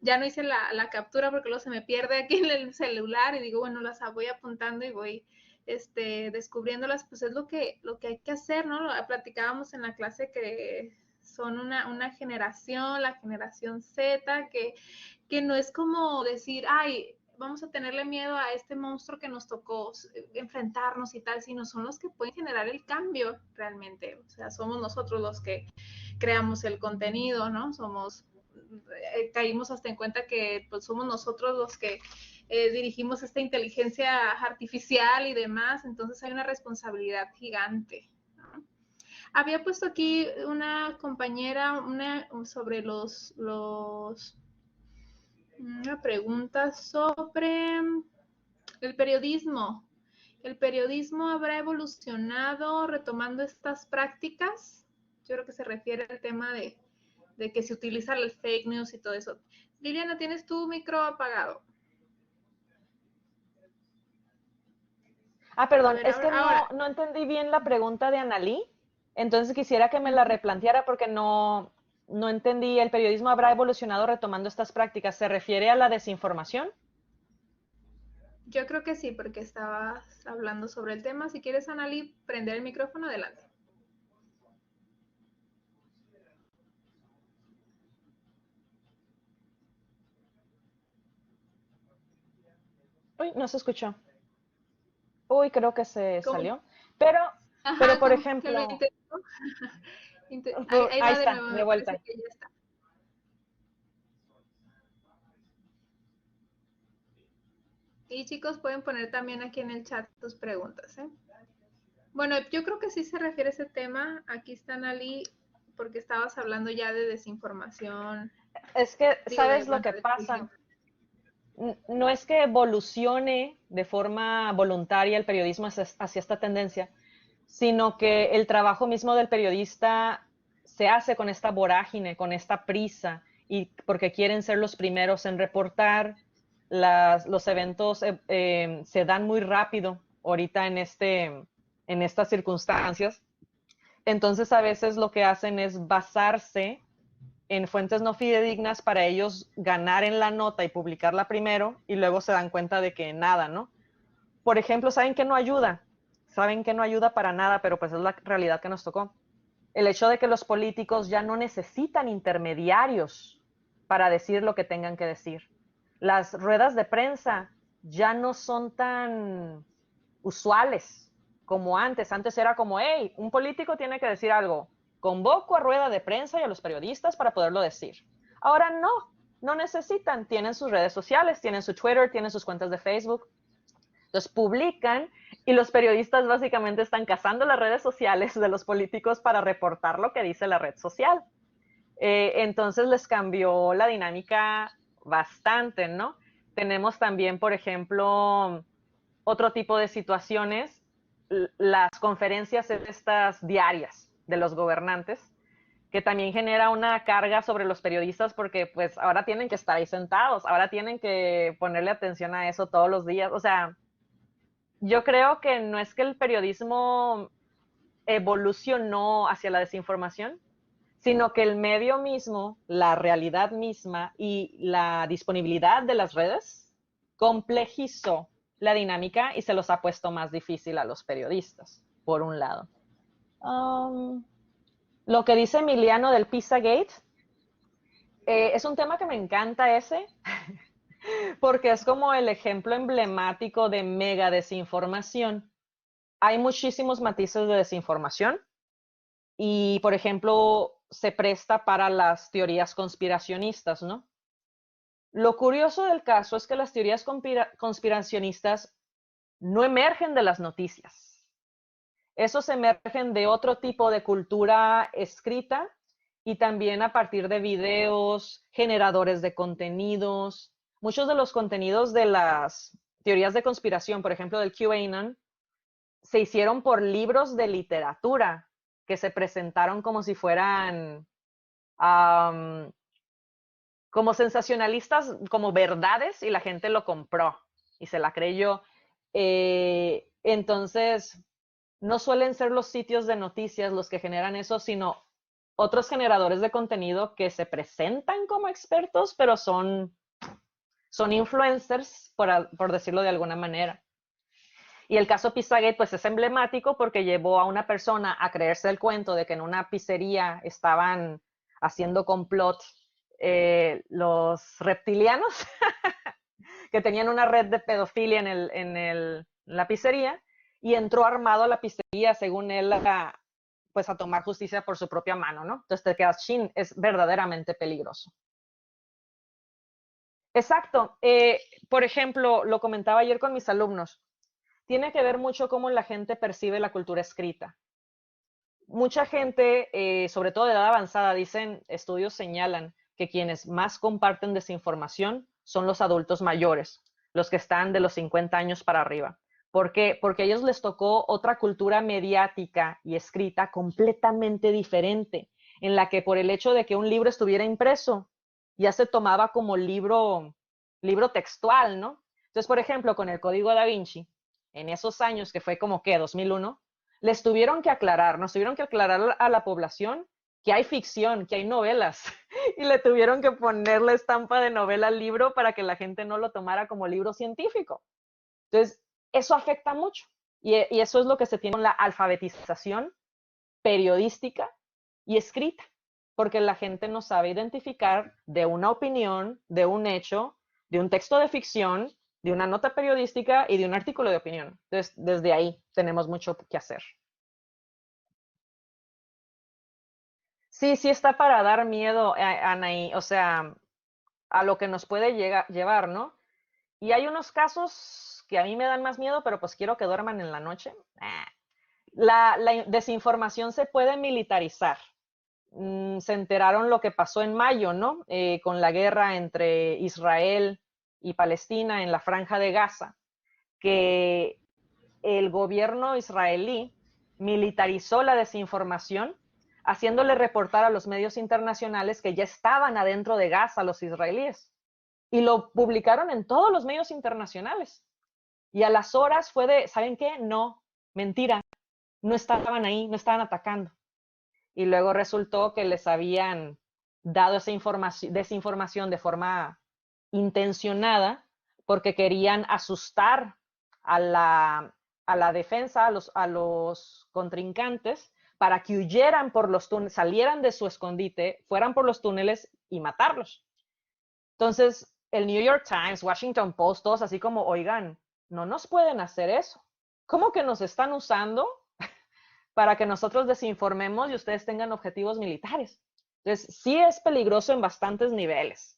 ya no hice la captura porque luego se me pierde aquí en el celular y digo, bueno, las voy apuntando y voy descubriéndolas, pues es lo que hay que hacer, ¿no? Platicábamos en la clase que son una generación, la generación Z, que no es como decir, ay, vamos a tenerle miedo a este monstruo que nos tocó enfrentarnos y tal, sino son los que pueden generar el cambio realmente. O sea, somos nosotros los que creamos el contenido, ¿no? Caímos hasta en cuenta que pues, somos nosotros los que dirigimos esta inteligencia artificial y demás, entonces hay una responsabilidad gigante, ¿no? Había puesto aquí una compañera sobre una pregunta sobre el periodismo. ¿El periodismo habrá evolucionado retomando estas prácticas? Yo creo que se refiere al tema de que se utiliza el fake news y todo eso. Liliana, ¿tienes tu micro apagado? Ah, A perdón, ver, es que ahora. no entendí bien la pregunta de Analí, entonces quisiera que me la replanteara porque no entendí. ¿El periodismo habrá evolucionado retomando estas prácticas? ¿Se refiere a la desinformación? Yo creo que sí, porque estabas hablando sobre el tema. Si quieres, Analí, prender el micrófono, adelante. Uy, no se escuchó. Uy, creo que se ¿Cómo? salió. Pero, Ajá, por como que lo ejemplo, intentó. Ahí ahí va de está, nuevo, de me parece vuelta. que ya está. Y chicos, pueden poner también aquí en el chat tus preguntas, ¿eh? Bueno, yo creo que sí se refiere a ese tema. Aquí está Ali, porque estabas hablando ya de desinformación, Es que, digo, ¿sabes lo bueno, que de fake pasa? No es que evolucione de forma voluntaria el periodismo hacia esta tendencia, sino que el trabajo mismo del periodista se hace con esta vorágine, con esta prisa, y porque quieren ser los primeros en reportar. Los eventos se dan muy rápido ahorita en estas circunstancias. Entonces a veces lo que hacen es basarse en fuentes no fidedignas para ellos ganar en la nota y publicarla primero y luego se dan cuenta de que nada, ¿no? Por ejemplo, ¿saben que no ayuda? Saben que no ayuda para nada, pero pues es la realidad que nos tocó. El hecho de que los políticos ya no necesitan intermediarios para decir lo que tengan que decir. Las ruedas de prensa ya no son tan usuales como antes. Antes era como, hey, un político tiene que decir algo. Convoco a rueda de prensa y a los periodistas para poderlo decir. Ahora no necesitan. Tienen sus redes sociales, tienen su Twitter, tienen sus cuentas de Facebook. Entonces publican y los periodistas básicamente están cazando las redes sociales de los políticos para reportar lo que dice la red social. Entonces les cambió la dinámica bastante, ¿no? Tenemos también, por ejemplo, otro tipo de situaciones, las conferencias estas diarias de los gobernantes, que también genera una carga sobre los periodistas porque pues ahora tienen que estar ahí sentados, ahora tienen que ponerle atención a eso todos los días. O sea, yo creo que no es que el periodismo evolucionó hacia la desinformación, sino que el medio mismo, la realidad misma y la disponibilidad de las redes complejizó la dinámica y se los ha puesto más difícil a los periodistas, por un lado. Um, lo que dice Emiliano del Pizzagate es un tema que me encanta ese, porque es como el ejemplo emblemático de mega desinformación. Hay muchísimos matices de desinformación y, por ejemplo, se presta para las teorías conspiracionistas, ¿no? Lo curioso del caso es que las teorías conspiracionistas no emergen de las noticias. Esos emergen de otro tipo de cultura escrita y también a partir de videos, generadores de contenidos. Muchos de los contenidos de las teorías de conspiración, por ejemplo, del QAnon, se hicieron por libros de literatura que se presentaron como si fueran como sensacionalistas, como verdades, y la gente lo compró y se la creyó. Entonces, no suelen ser los sitios de noticias los que generan eso, sino otros generadores de contenido que se presentan como expertos, pero son influencers, por decirlo de alguna manera. Y el caso Pizzagate, pues es emblemático porque llevó a una persona a creerse el cuento de que en una pizzería estaban haciendo complot los reptilianos, que tenían una red de pedofilia la pizzería, y entró armado a la pizzería, según él, pues a tomar justicia por su propia mano, ¿no? Entonces te quedas, chin, es verdaderamente peligroso. Exacto. Por ejemplo, lo comentaba ayer con mis alumnos, tiene que ver mucho cómo la gente percibe la cultura escrita. Mucha gente, sobre todo de edad avanzada, dicen, estudios señalan que quienes más comparten desinformación son los adultos mayores, los que están de los 50 años para arriba, ¿Por qué? Porque a ellos les tocó otra cultura mediática y escrita completamente diferente, en la que por el hecho de que un libro estuviera impreso, ya se tomaba como libro textual, ¿no? Entonces, por ejemplo, con el Código Da Vinci, en esos años que fue como que 2001, les tuvieron que aclarar, nos tuvieron que aclarar a la población que hay ficción, que hay novelas, y le tuvieron que poner la estampa de novela al libro para que la gente no lo tomara como libro científico. Entonces, eso afecta mucho. Y eso es lo que se tiene con la alfabetización periodística y escrita, porque la gente no sabe identificar de una opinión, de un hecho, de un texto de ficción, de una nota periodística y de un artículo de opinión. Entonces, desde ahí tenemos mucho que hacer. Sí, sí está para dar miedo, Anaí, o sea, a lo que nos puede llevar, ¿no? Y hay unos casos que a mí me dan más miedo, pero pues quiero que duerman en la noche. La desinformación se puede militarizar. Se enteraron lo que pasó en mayo, ¿no? Con la guerra entre Israel y Palestina en la Franja de Gaza, que el gobierno israelí militarizó la desinformación, haciéndole reportar a los medios internacionales que ya estaban adentro de Gaza los israelíes. Y lo publicaron en todos los medios internacionales. Y a las horas fue de, ¿saben qué? No, mentira, no estaban ahí, no estaban atacando. Y luego resultó que les habían dado esa desinformación de forma intencionada porque querían asustar a la defensa, a los contrincantes, para que huyeran por los túneles, salieran de su escondite, fueran por los túneles y matarlos. Entonces, el New York Times, Washington Post, todos así como, oigan, no nos pueden hacer eso. ¿Cómo que nos están usando para que nosotros desinformemos y ustedes tengan objetivos militares? Entonces, sí es peligroso en bastantes niveles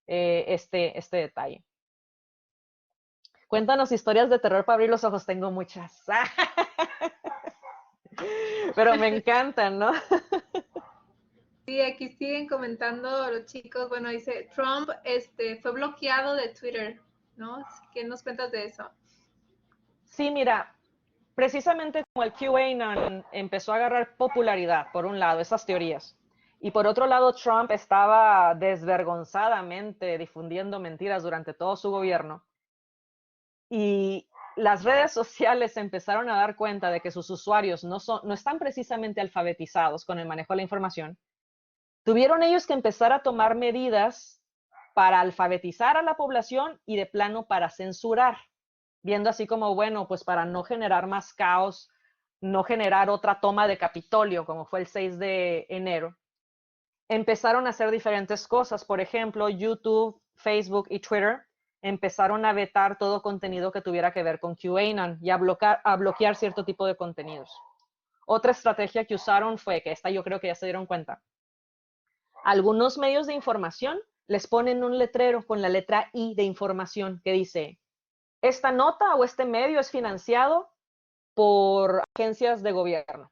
este detalle. Cuéntanos historias de terror para abrir los ojos. Tengo muchas. Pero me encantan, ¿no? Sí, aquí siguen comentando los chicos. Bueno, dice, Trump fue bloqueado de Twitter, ¿no? ¿Qué nos cuentas de eso? Sí, mira, precisamente como el QAnon empezó a agarrar popularidad, por un lado, esas teorías, y por otro lado, Trump estaba desvergonzadamente difundiendo mentiras durante todo su gobierno, y las redes sociales empezaron a dar cuenta de que sus usuarios no están precisamente alfabetizados con el manejo de la información. Tuvieron ellos que empezar a tomar medidas para alfabetizar a la población y de plano para censurar, viendo así como, bueno, pues para no generar más caos, no generar otra toma de Capitolio, como fue el 6 de enero, empezaron a hacer diferentes cosas. Por ejemplo, YouTube, Facebook y Twitter empezaron a vetar todo contenido que tuviera que ver con QAnon y a bloquear cierto tipo de contenidos. Otra estrategia que usaron fue, que esta yo creo que ya se dieron cuenta, algunos medios de información les ponen un letrero con la letra I de información que dice, esta nota o este medio es financiado por agencias de gobierno.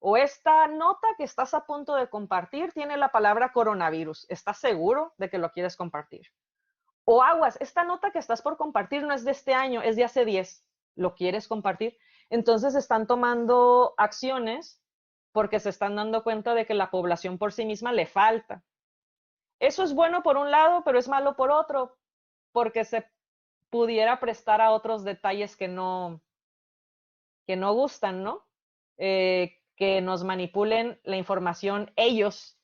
O esta nota que estás a punto de compartir tiene la palabra coronavirus. ¿Estás seguro de que lo quieres compartir? O aguas, esta nota que estás por compartir no es de este año, es de hace 10. ¿Lo quieres compartir? Entonces están tomando acciones porque se están dando cuenta de que la población por sí misma le falta. Eso es bueno por un lado, pero es malo por otro, porque se pudiera prestar a otros detalles que no gustan, ¿no? Que nos manipulen la información ellos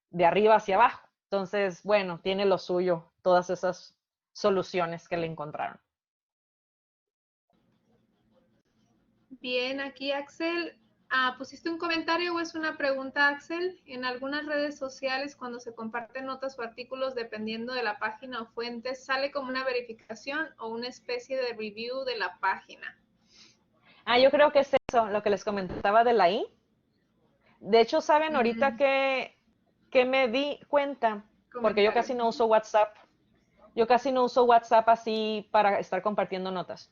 de arriba hacia abajo. Entonces, bueno, tiene lo suyo todas esas soluciones que le encontraron. Bien, aquí Axel, ¿pusiste un comentario o es una pregunta, Axel? En algunas redes sociales, cuando se comparten notas o artículos, dependiendo de la página o fuente, sale como una verificación o una especie de review de la página. Yo creo que es eso, lo que les comentaba de la I. De hecho, ¿saben ahorita que me di cuenta? Porque yo Comentario. casi no uso WhatsApp. Yo casi no uso WhatsApp así para estar compartiendo notas.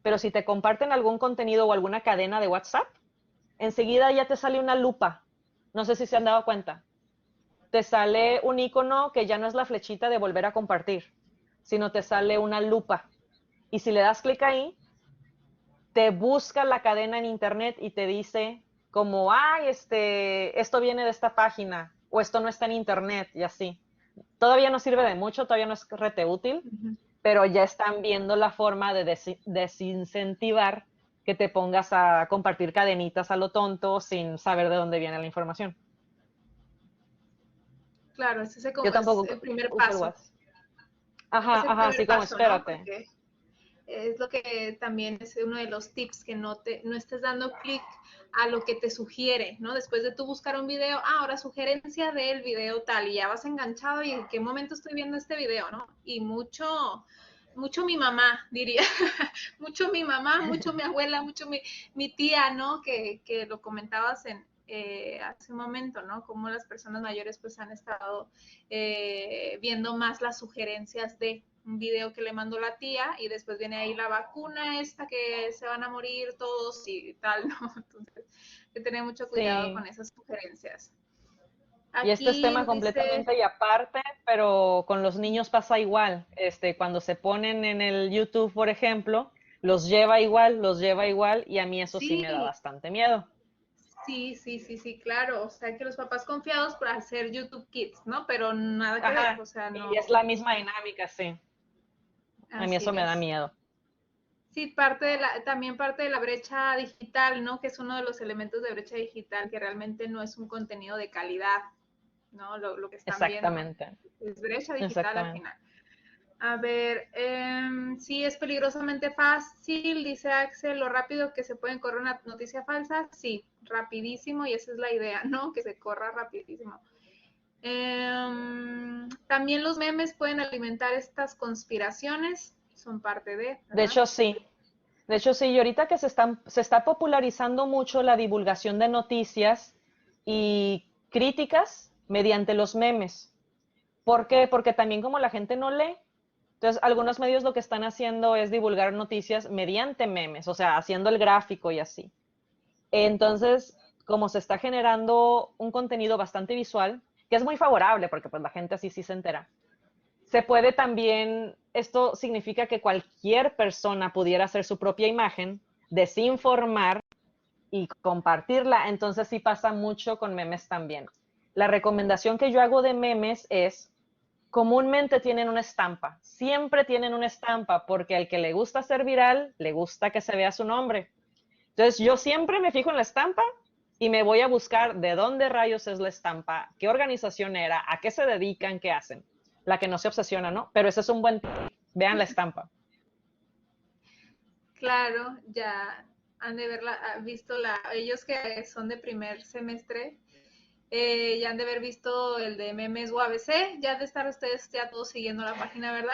Pero si te comparten algún contenido o alguna cadena de WhatsApp, enseguida ya te sale una lupa. No sé si se han dado cuenta. Te sale un icono que ya no es la flechita de volver a compartir, sino te sale una lupa. Y si le das clic ahí, te busca la cadena en internet y te dice como, ay, esto viene de esta página o esto no está en internet y así. Todavía no sirve de mucho, todavía no es rete útil, pero ya están viendo la forma de desincentivar que te pongas a compartir cadenitas a lo tonto sin saber de dónde viene la información. Claro, Yo es tampoco el primer uso el paso. WhatsApp. Es Ajá, el ajá, primer así como paso, ¿no? espérate. Porque es lo que también es uno de los tips, que no estés dando clic a lo que te sugiere, ¿no? Después de tú buscar un video, ahora sugerencia del video tal, y ya vas enganchado y en qué momento estoy viendo este video, ¿no? Y mucho mi mamá, diría, mucho mi mamá, mucho mi abuela, mucho mi tía, ¿no? Que lo comentabas hace un momento, ¿no? Cómo las personas mayores pues han estado viendo más las sugerencias de un video que le mandó la tía y después viene ahí la vacuna esta que se van a morir todos y tal, ¿no? Entonces, hay que tener mucho cuidado Sí. con esas sugerencias. Y este es tema Aquí dice, completamente y aparte, pero con los niños pasa igual. Cuando se ponen en el YouTube, por ejemplo, los lleva igual, y a mí eso sí me da sí, bastante miedo. sí, claro, o sea que los papás confiados por hacer YouTube Kids, ¿no? Pero nada que ver, Ajá, o sea, y no, es la misma dinámica, sí. A mí así eso me da es. miedo. Sí, también parte de la brecha digital, ¿no? Que es uno de los elementos de brecha digital, que realmente no es un contenido de calidad, ¿no? Lo que están viendo. Exactamente, Es brecha digital al exactamente. final. A ver, sí, es peligrosamente fácil, dice Axel, lo rápido que se puede correr una noticia falsa, sí, rapidísimo, y esa es la idea, ¿no? Que se corra rapidísimo. También los memes pueden alimentar estas conspiraciones, son parte de, De ¿verdad? hecho, sí. De hecho, sí, y ahorita que se está popularizando mucho la divulgación de noticias y críticas mediante los memes. ¿Por qué? Porque también como la gente no lee, entonces algunos medios lo que están haciendo es divulgar noticias mediante memes, o sea, haciendo el gráfico y así. Entonces, como se está generando un contenido bastante visual, que es muy favorable porque pues la gente así sí se entera, se puede también, esto significa que cualquier persona pudiera hacer su propia imagen, desinformar y compartirla. Entonces sí pasa mucho con memes también. La recomendación que yo hago de memes es, comúnmente tienen una estampa, siempre tienen una estampa, porque al que le gusta ser viral, le gusta que se vea su nombre. Entonces yo siempre me fijo en la estampa y me voy a buscar de dónde rayos es la estampa, qué organización era, a qué se dedican, qué hacen. La que no se obsesiona, ¿no? Pero ese es un buen tip. Vean la estampa. Claro, ya han de visto ellos que son de primer semestre, ya han de haber visto el de memes UABC, ya han de estar ustedes ya todos siguiendo la página, ¿verdad?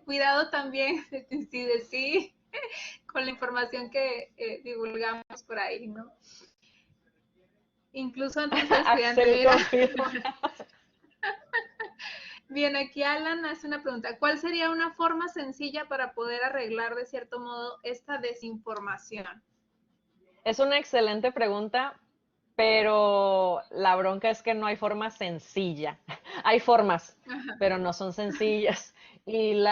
Cuidado también de sí con la información que divulgamos por ahí, ¿no? Incluso antes de estudiante, Axel mira. confirma. Bien, aquí Alan hace una pregunta. ¿Cuál sería una forma sencilla para poder arreglar de cierto modo esta desinformación? Es una excelente pregunta, pero la bronca es que no hay forma sencilla. Hay formas, pero no son sencillas. Y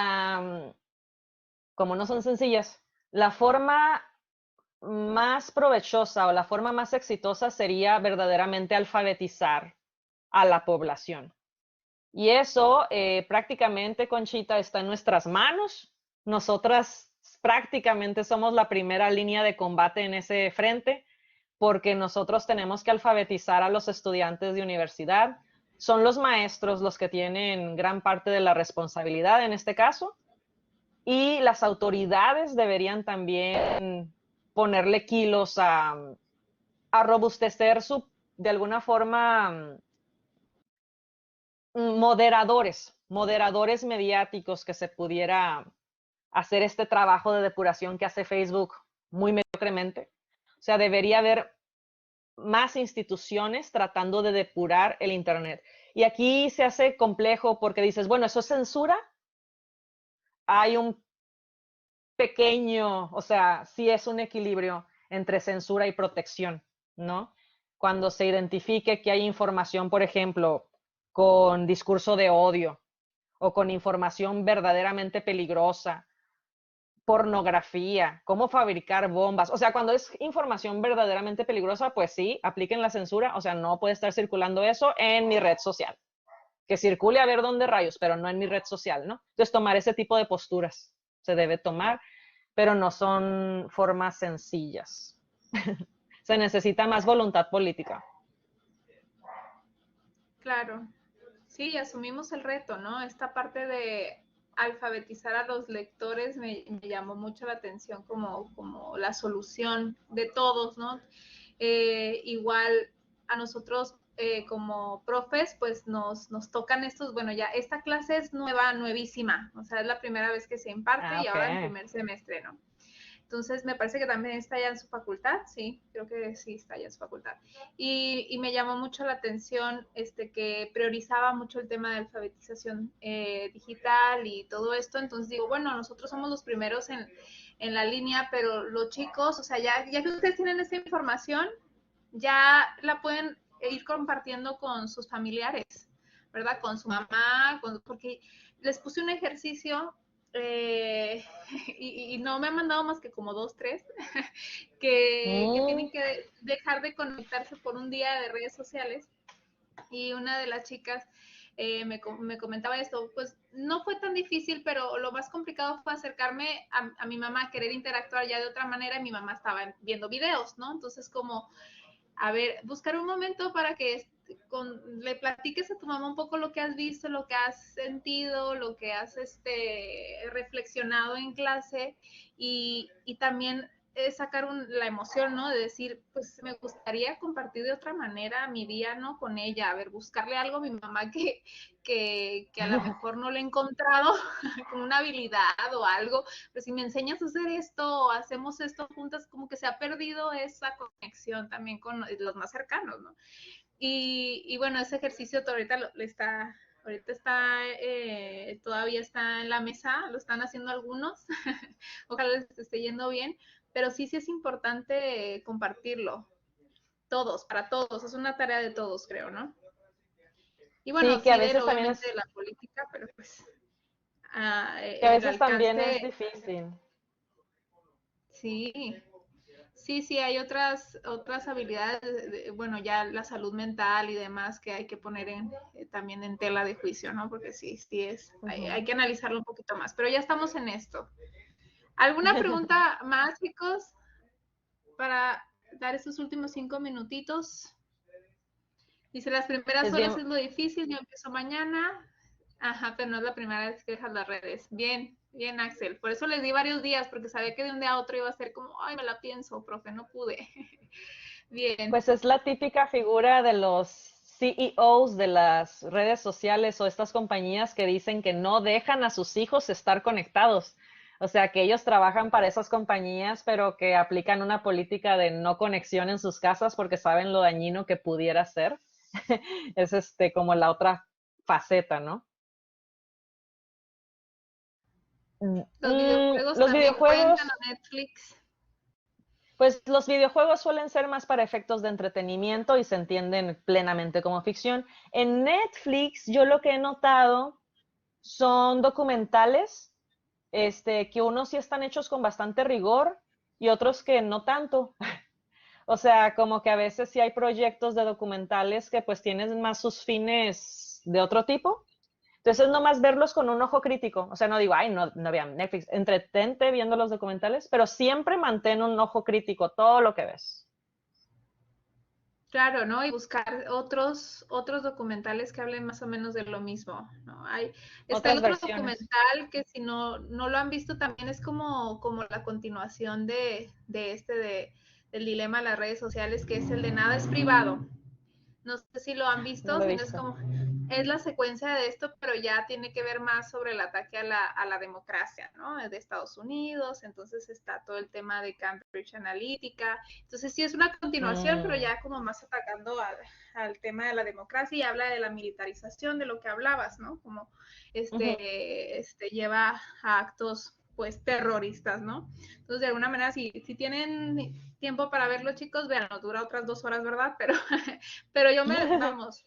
como no son sencillas, la forma más provechosa o la forma más exitosa sería verdaderamente alfabetizar a la población. Y eso prácticamente, Conchita, está en nuestras manos. Nosotras prácticamente somos la primera línea de combate en ese frente, porque nosotros tenemos que alfabetizar a los estudiantes de universidad. Son los maestros los que tienen gran parte de la responsabilidad en este caso, y las autoridades deberían también ponerle kilos a robustecer de alguna forma, moderadores mediáticos que se pudiera hacer este trabajo de depuración que hace Facebook muy mediocremente. O sea, debería haber más instituciones tratando de depurar el Internet. Y aquí se hace complejo porque dices, bueno, ¿eso es censura? Hay un pequeño, o sea, sí es un equilibrio entre censura y protección, ¿no? Cuando se identifique que hay información, por ejemplo, con discurso de odio o con información verdaderamente peligrosa, pornografía, cómo fabricar bombas. O sea, cuando es información verdaderamente peligrosa, pues sí, apliquen la censura. O sea, no puede estar circulando eso en mi red social. Que circule a ver dónde rayos, pero no en mi red social, ¿no? Entonces, tomar ese tipo de posturas se debe tomar, pero no son formas sencillas. Se necesita más voluntad política. Claro. Sí, asumimos el reto, ¿no? Esta parte de alfabetizar a los lectores me llamó mucho la atención como la solución de todos, ¿no? Igual a nosotros como profes, pues nos tocan estos, bueno, ya esta clase es nueva, nuevísima, o sea, es la primera vez que se imparte y Ok. ahora en primer semestre, ¿no? Entonces, me parece que también está ya en su facultad, sí, creo que sí está ya en su facultad. Y me llamó mucho la atención que priorizaba mucho el tema de alfabetización digital y todo esto. Entonces digo, bueno, nosotros somos los primeros en la línea, pero los chicos, o sea, ya que ustedes tienen esta información, ya la pueden ir compartiendo con sus familiares, ¿verdad? Con su mamá, porque les puse un ejercicio y no me han mandado más que como 2, 3, que tienen que dejar de conectarse por un día de redes sociales. Y una de las chicas me comentaba esto, pues no fue tan difícil, pero lo más complicado fue acercarme a mi mamá, a querer interactuar ya de otra manera, y mi mamá estaba viendo videos, ¿no? Entonces como a ver, buscar un momento para que le platiques a tu mamá un poco lo que has visto, lo que has sentido, lo que has reflexionado en clase, y también sacar la emoción, ¿no? De decir, pues me gustaría compartir de otra manera mi día, ¿no? Con ella, a ver, buscarle algo a mi mamá que a lo mejor no le he encontrado, como una habilidad o algo, pero si me enseñas a hacer esto o hacemos esto juntas, como que se ha perdido esa conexión también con los más cercanos, ¿no? Y bueno, ese ejercicio ahorita está, todavía está en la mesa, lo están haciendo algunos, ojalá les esté yendo bien, pero sí es importante compartirlo, todos, para todos, es una tarea de todos, creo, ¿no? Y bueno, Sí, que a sí veces también obviamente es, de la política, pero pues que a el veces también es alcance, difícil. sí, sí, hay otras habilidades, bueno, ya la salud mental y demás que hay que poner también en tela de juicio, ¿no? Porque hay que analizarlo un poquito más, pero ya estamos en esto. ¿Alguna pregunta más, chicos, para dar estos últimos 5 minutitos? Dice, las primeras Es horas bien, es lo difícil, yo empiezo mañana. Ajá, pero no es la primera vez que dejas las redes. Bien, bien, Axel. Por eso les di varios días, porque sabía que de un día a otro iba a ser como, ay, me la pienso, profe, no pude. Bien. pues es la típica figura de los CEOs de las redes sociales o estas compañías que dicen que no dejan a sus hijos estar conectados. O sea, que ellos trabajan para esas compañías, pero que aplican una política de no conexión en sus casas porque saben lo dañino que pudiera ser. Es como la otra faceta, ¿no? Los videojuegos Los también cuentan, videojuegos, o Netflix. pues los videojuegos suelen ser más para efectos de entretenimiento y se entienden plenamente como ficción. En Netflix, yo lo que he notado son documentales, que unos sí están hechos con bastante rigor y otros que no tanto. O sea, como que a veces sí hay proyectos de documentales que pues tienen más sus fines de otro tipo. Entonces es nomás verlos con un ojo crítico. O sea, no digo, ay, no vean Netflix, entretente viendo los documentales, pero siempre mantén un ojo crítico todo lo que ves. Claro, ¿no? Y buscar otros documentales que hablen más o menos de lo mismo, ¿no? Está el Otras otro versiones. documental que si no lo han visto también es como la continuación del dilema de las redes sociales, que es el de nada es privado. No sé si lo han No visto, lo he si no visto. es la secuencia de esto, pero ya tiene que ver más sobre el ataque a la democracia, ¿no? De Estados Unidos, entonces está todo el tema de Cambridge Analytica, entonces sí es una continuación, pero Mm, ya como más atacando al tema de la democracia, y habla de la militarización de lo que hablabas, ¿no? Como ujú. lleva a actos pues terroristas, ¿no? Entonces, de alguna manera, si tienen tiempo para verlo, chicos, vean, no dura otras 2 horas, ¿verdad? Pero vamos,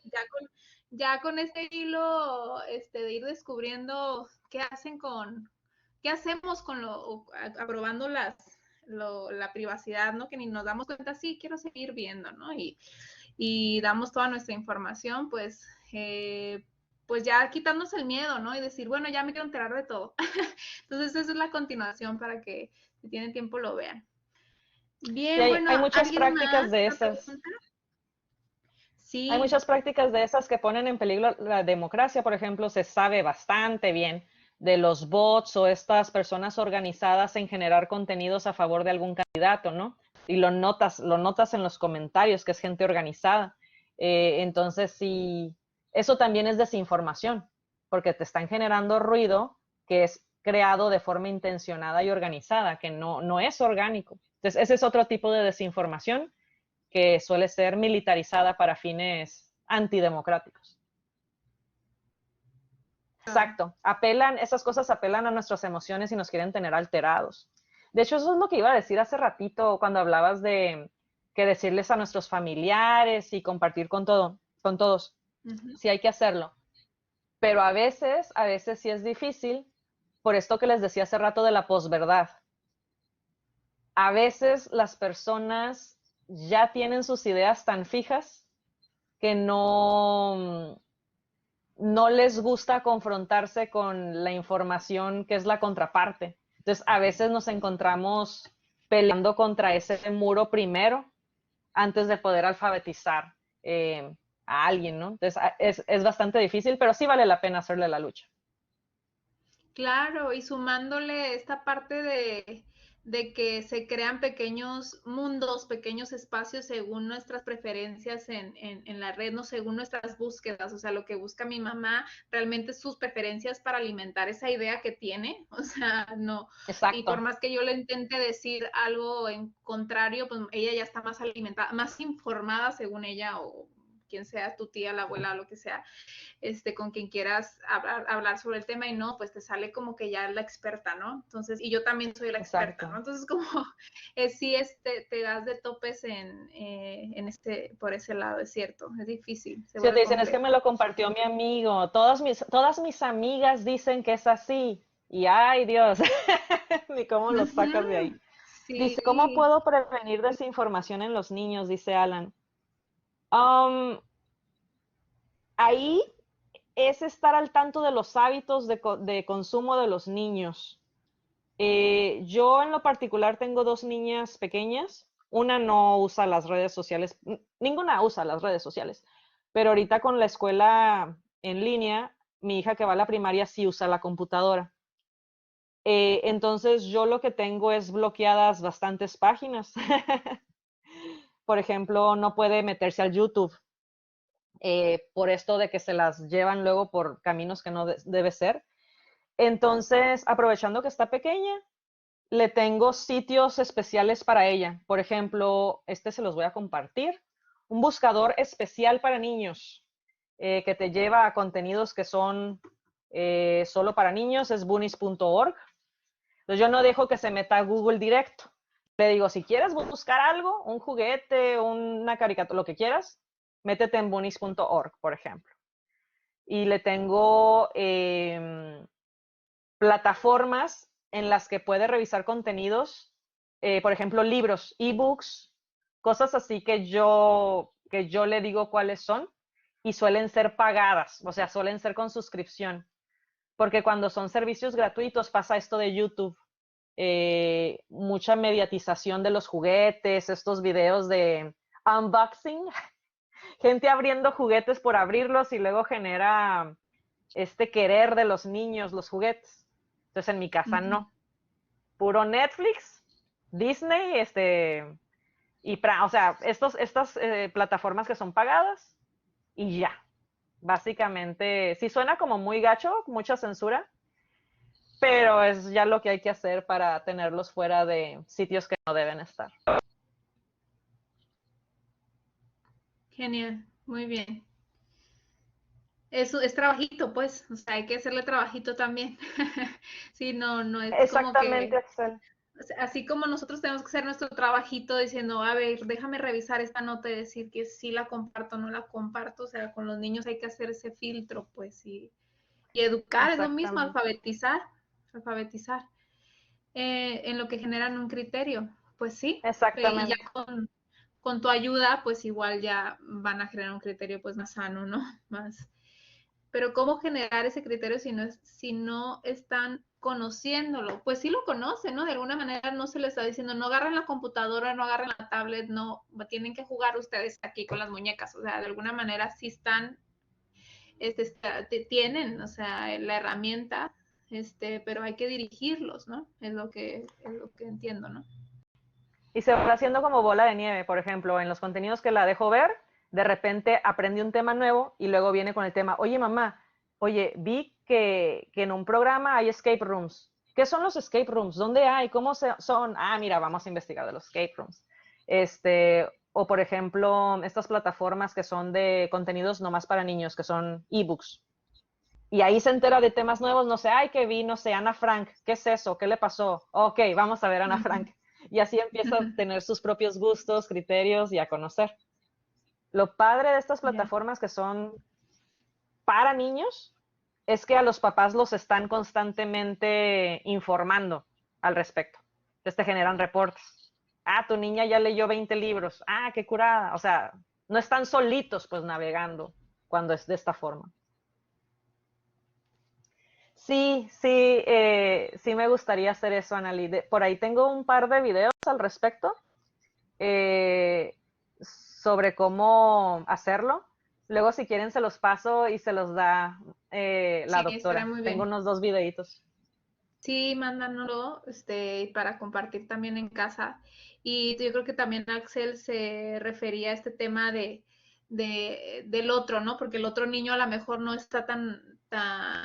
ya con este hilo de ir descubriendo qué hacen ¿qué hacemos con aprobando la privacidad, ¿no? Que ni nos damos cuenta, sí, quiero seguir viendo, ¿no? Y damos toda nuestra información, pues ya quitarnos el miedo, ¿no? Y decir, bueno, ya me quiero enterar de todo. Entonces, esa es la continuación para que si tienen tiempo lo vean. Y Bien, bueno, hay muchas ¿alguien prácticas más? de ¿Una esas. pregunta? Hay Sí, muchas prácticas de esas que ponen en peligro la democracia. Por ejemplo, se sabe bastante bien de los bots o estas personas organizadas en generar contenidos a favor de algún candidato, ¿no? Y lo notas en los comentarios, que es gente organizada. Entonces, sí, eso también es desinformación, porque te están generando ruido que es creado de forma intencionada y organizada, que no es orgánico. Entonces, ese es otro tipo de desinformación que suele ser militarizada para fines antidemocráticos. claro. Exacto, esas cosas apelan a nuestras emociones y nos quieren tener alterados. De hecho, eso es lo que iba a decir hace ratito cuando hablabas de que decirles a nuestros familiares y compartir con todos, Ujú. sí hay que hacerlo. Pero a veces sí es difícil, por esto que les decía hace rato de la posverdad. A veces las personas ya tienen sus ideas tan fijas que no les gusta confrontarse con la información que es la contraparte. Entonces, a veces nos encontramos peleando contra ese muro primero antes de poder alfabetizar a alguien, ¿no? Entonces, es bastante difícil, pero sí vale la pena hacerle la lucha. Claro, y sumándole esta parte de que se crean pequeños mundos, pequeños espacios según nuestras preferencias en la red, no según nuestras búsquedas, o sea, lo que busca mi mamá, realmente sus preferencias para alimentar esa idea que tiene, o sea, no, y por Exacto. más que yo le intente decir algo en contrario, pues ella ya está más alimentada, más informada según ella o quien sea tu tía, la abuela, lo que sea, con quien quieras hablar sobre el tema y no, pues te sale como que ya la experta, ¿no? Entonces, y yo también soy la experta, ¿no? Exacto. Entonces, como sí, te das de topes por ese lado, es cierto, es difícil, se Si te vuelve dicen, es que me complejo. lo compartió mi amigo, todas mis amigas dicen que es así, y ay Dios, ni cómo los sacas de ahí. Ujú. Sí, Dice, ¿cómo puedo prevenir desinformación en los niños? Dice Alan. Um, Ahí es estar al tanto de los hábitos de consumo de los niños. Yo en lo particular tengo dos niñas pequeñas. Una no usa las redes sociales, ninguna usa las redes sociales, pero ahorita con la escuela en línea, mi hija que va a la primaria sí usa la computadora. Entonces yo lo que tengo es bloqueadas bastantes páginas. Por ejemplo, no puede meterse al YouTube por esto de que se las llevan luego por caminos que no debe ser. Entonces, aprovechando que está pequeña, le tengo sitios especiales para ella. Por ejemplo, este se los voy a compartir. Un buscador especial para niños que te lleva a contenidos que son solo para niños, es bunnies.org. Entonces yo no dejo que se meta a Google directo. Le digo, si quieres buscar algo, un juguete, una caricatura, lo que quieras, métete en bunnies.org, por ejemplo. Y le tengo plataformas en las que puede revisar contenidos, por ejemplo, libros, ebooks, cosas así que yo le digo cuáles son y suelen ser pagadas, o sea, suelen ser con suscripción, porque cuando son servicios gratuitos pasa esto de YouTube, mucha mediatización de los juguetes, estos videos de unboxing, gente abriendo juguetes por abrirlos y luego genera este querer de los niños, los juguetes. Entonces en mi casa ujú. no. Puro Netflix, Disney, o sea, estas plataformas que son pagadas y ya. Básicamente, sí suena como muy gacho, mucha censura, pero es ya lo que hay que hacer para tenerlos fuera de sitios que no deben estar. Genial, muy bien. Es trabajito, pues, o sea, hay que hacerle trabajito también. Sí, no es como Exactamente, que Axel. así como nosotros tenemos que hacer nuestro trabajito diciendo, a ver, déjame revisar esta nota y decir que sí la comparto o no la comparto, o sea, con los niños hay que hacer ese filtro, pues, y educar es lo mismo, Exactamente. alfabetizar, alfabetizar. en lo que generan un criterio. Pues sí, y ya Exactamente. con tu ayuda, pues igual ya van a generar un criterio pues más sano, ¿no? Más. Pero ¿cómo generar ese criterio si no están conociéndolo? Pues sí lo conocen, ¿no? De alguna manera no se les está diciendo, no agarren la computadora, no agarren la tablet, no, tienen que jugar ustedes aquí con las muñecas. O sea, de alguna manera sí están, tienen, o sea, la herramienta, pero hay que dirigirlos, ¿no? Es lo que entiendo, ¿no? Y se va haciendo como bola de nieve, por ejemplo, en los contenidos que la dejo ver, de repente aprende un tema nuevo y luego viene con el tema, oye mamá, oye, vi que en un programa hay escape rooms. ¿Qué son los escape rooms? ¿Dónde hay? ¿Cómo son? Ah, mira, vamos a investigar de los escape rooms. O por ejemplo, estas plataformas que son de contenidos nomás para niños, que son ebooks. Y ahí se entera de temas nuevos, no sé, ay, que vi, no sé, Ana Frank, ¿qué es eso? ¿Qué le pasó? Ok, vamos a ver Ana Frank. Y así empieza a tener sus propios gustos, criterios y a conocer. Lo padre de estas Ya. plataformas que son para niños es que a los papás los están constantemente informando al respecto. Entonces te generan reportes. Ah, tu niña ya leyó 20 libros. Ah, qué curada. O sea, no están solitos pues navegando cuando es de esta forma. Sí, sí, sí me gustaría hacer eso, Anali. Por ahí tengo un par de videos al respecto eh, sobre cómo hacerlo. Luego, si quieren, se los paso y se los da la Sí, estaría doctora. muy Tengo bien. unos 2 videitos. Sí, mándanoslo, para compartir también en casa. Y yo creo que también Axel se refería a este tema del otro, ¿no? Porque el otro niño a lo mejor no está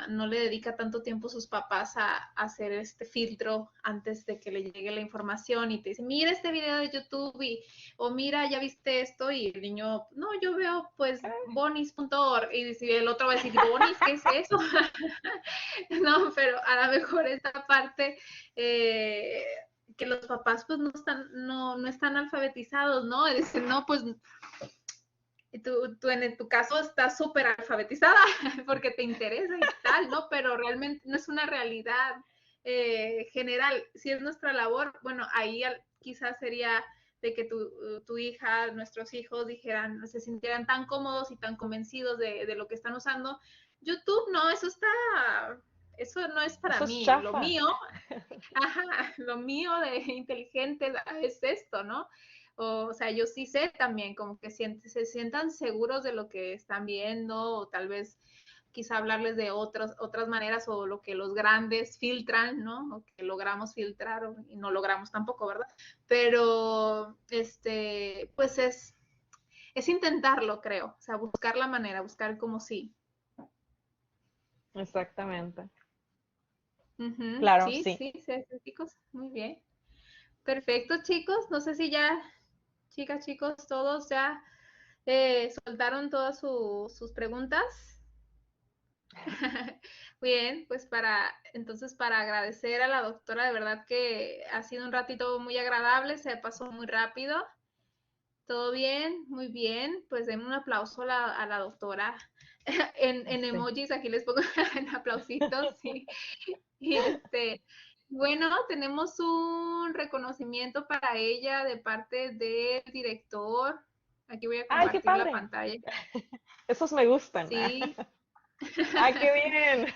no le dedica tanto tiempo a sus papás a hacer este filtro antes de que le llegue la información y te dice, mira este video de YouTube o mira, ya viste esto y el niño, no, yo veo pues bonis.org y el otro va a decir, bonis, ¿qué es eso? No, pero a lo mejor esta parte que los papás pues no están alfabetizados, ¿no? Es decir, no, pues tú en tu caso estás súper alfabetizada porque te interesa y tal, ¿no? Pero realmente no es una realidad general. Si es nuestra labor, bueno, ahí quizás sería de que tu hija, nuestros hijos dijeran, se sintieran tan cómodos y tan convencidos de lo que están usando. YouTube, no, eso no es para Eso es mí. chafa. Lo mío de inteligente es esto, ¿no? O sea, yo sí sé también como que se sientan seguros de lo que están viendo o tal vez quizá hablarles de otras maneras o lo que los grandes filtran, ¿no? O que logramos filtrar y no logramos tampoco, ¿verdad? Pero, pues es intentarlo, creo. O sea, buscar la manera, buscar como sí. Exactamente. Claro, Sí, sí. sí, sí, chicos, muy bien. Perfecto, chicos. No sé si ya, chicas, chicos, todos ya soltaron todas sus preguntas. Bien, pues entonces para agradecer a la doctora, de verdad que ha sido un ratito muy agradable, se pasó muy rápido. ¿Todo bien? Muy bien. Pues den un aplauso a la doctora. En Sí. emojis, aquí les pongo en aplausitos, sí. Y bueno, tenemos un reconocimiento para ella de parte del director. Aquí voy a ¡Ay, qué compartir la padre! pantalla. Esos me gustan. Sí. ¡Ay, qué bien!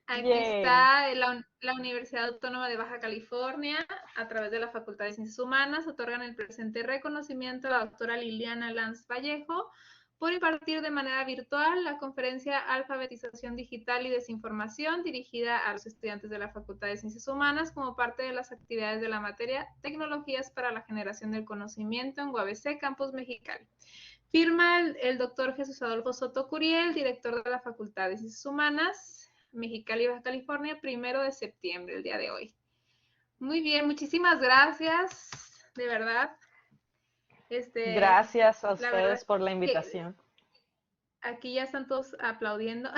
Aquí Yay. está la Universidad Autónoma de Baja California, a través de la Facultad de Ciencias Humanas, otorgan el presente reconocimiento a la doctora Liliana Lanz Vallejo por impartir de manera virtual la conferencia Alfabetización Digital y Desinformación dirigida a los estudiantes de la Facultad de Ciencias Humanas como parte de las actividades de la materia Tecnologías para la Generación del Conocimiento en UABC Campus Mexicali. Firma el doctor Jesús Adolfo Soto Curiel, director de la Facultad de Ciencias Humanas, Mexicali, Baja California, 1 de septiembre, el día de hoy. Muy bien, muchísimas gracias, de verdad. Gracias a La verdad ustedes por la que invitación. aquí ya están todos aplaudiendo.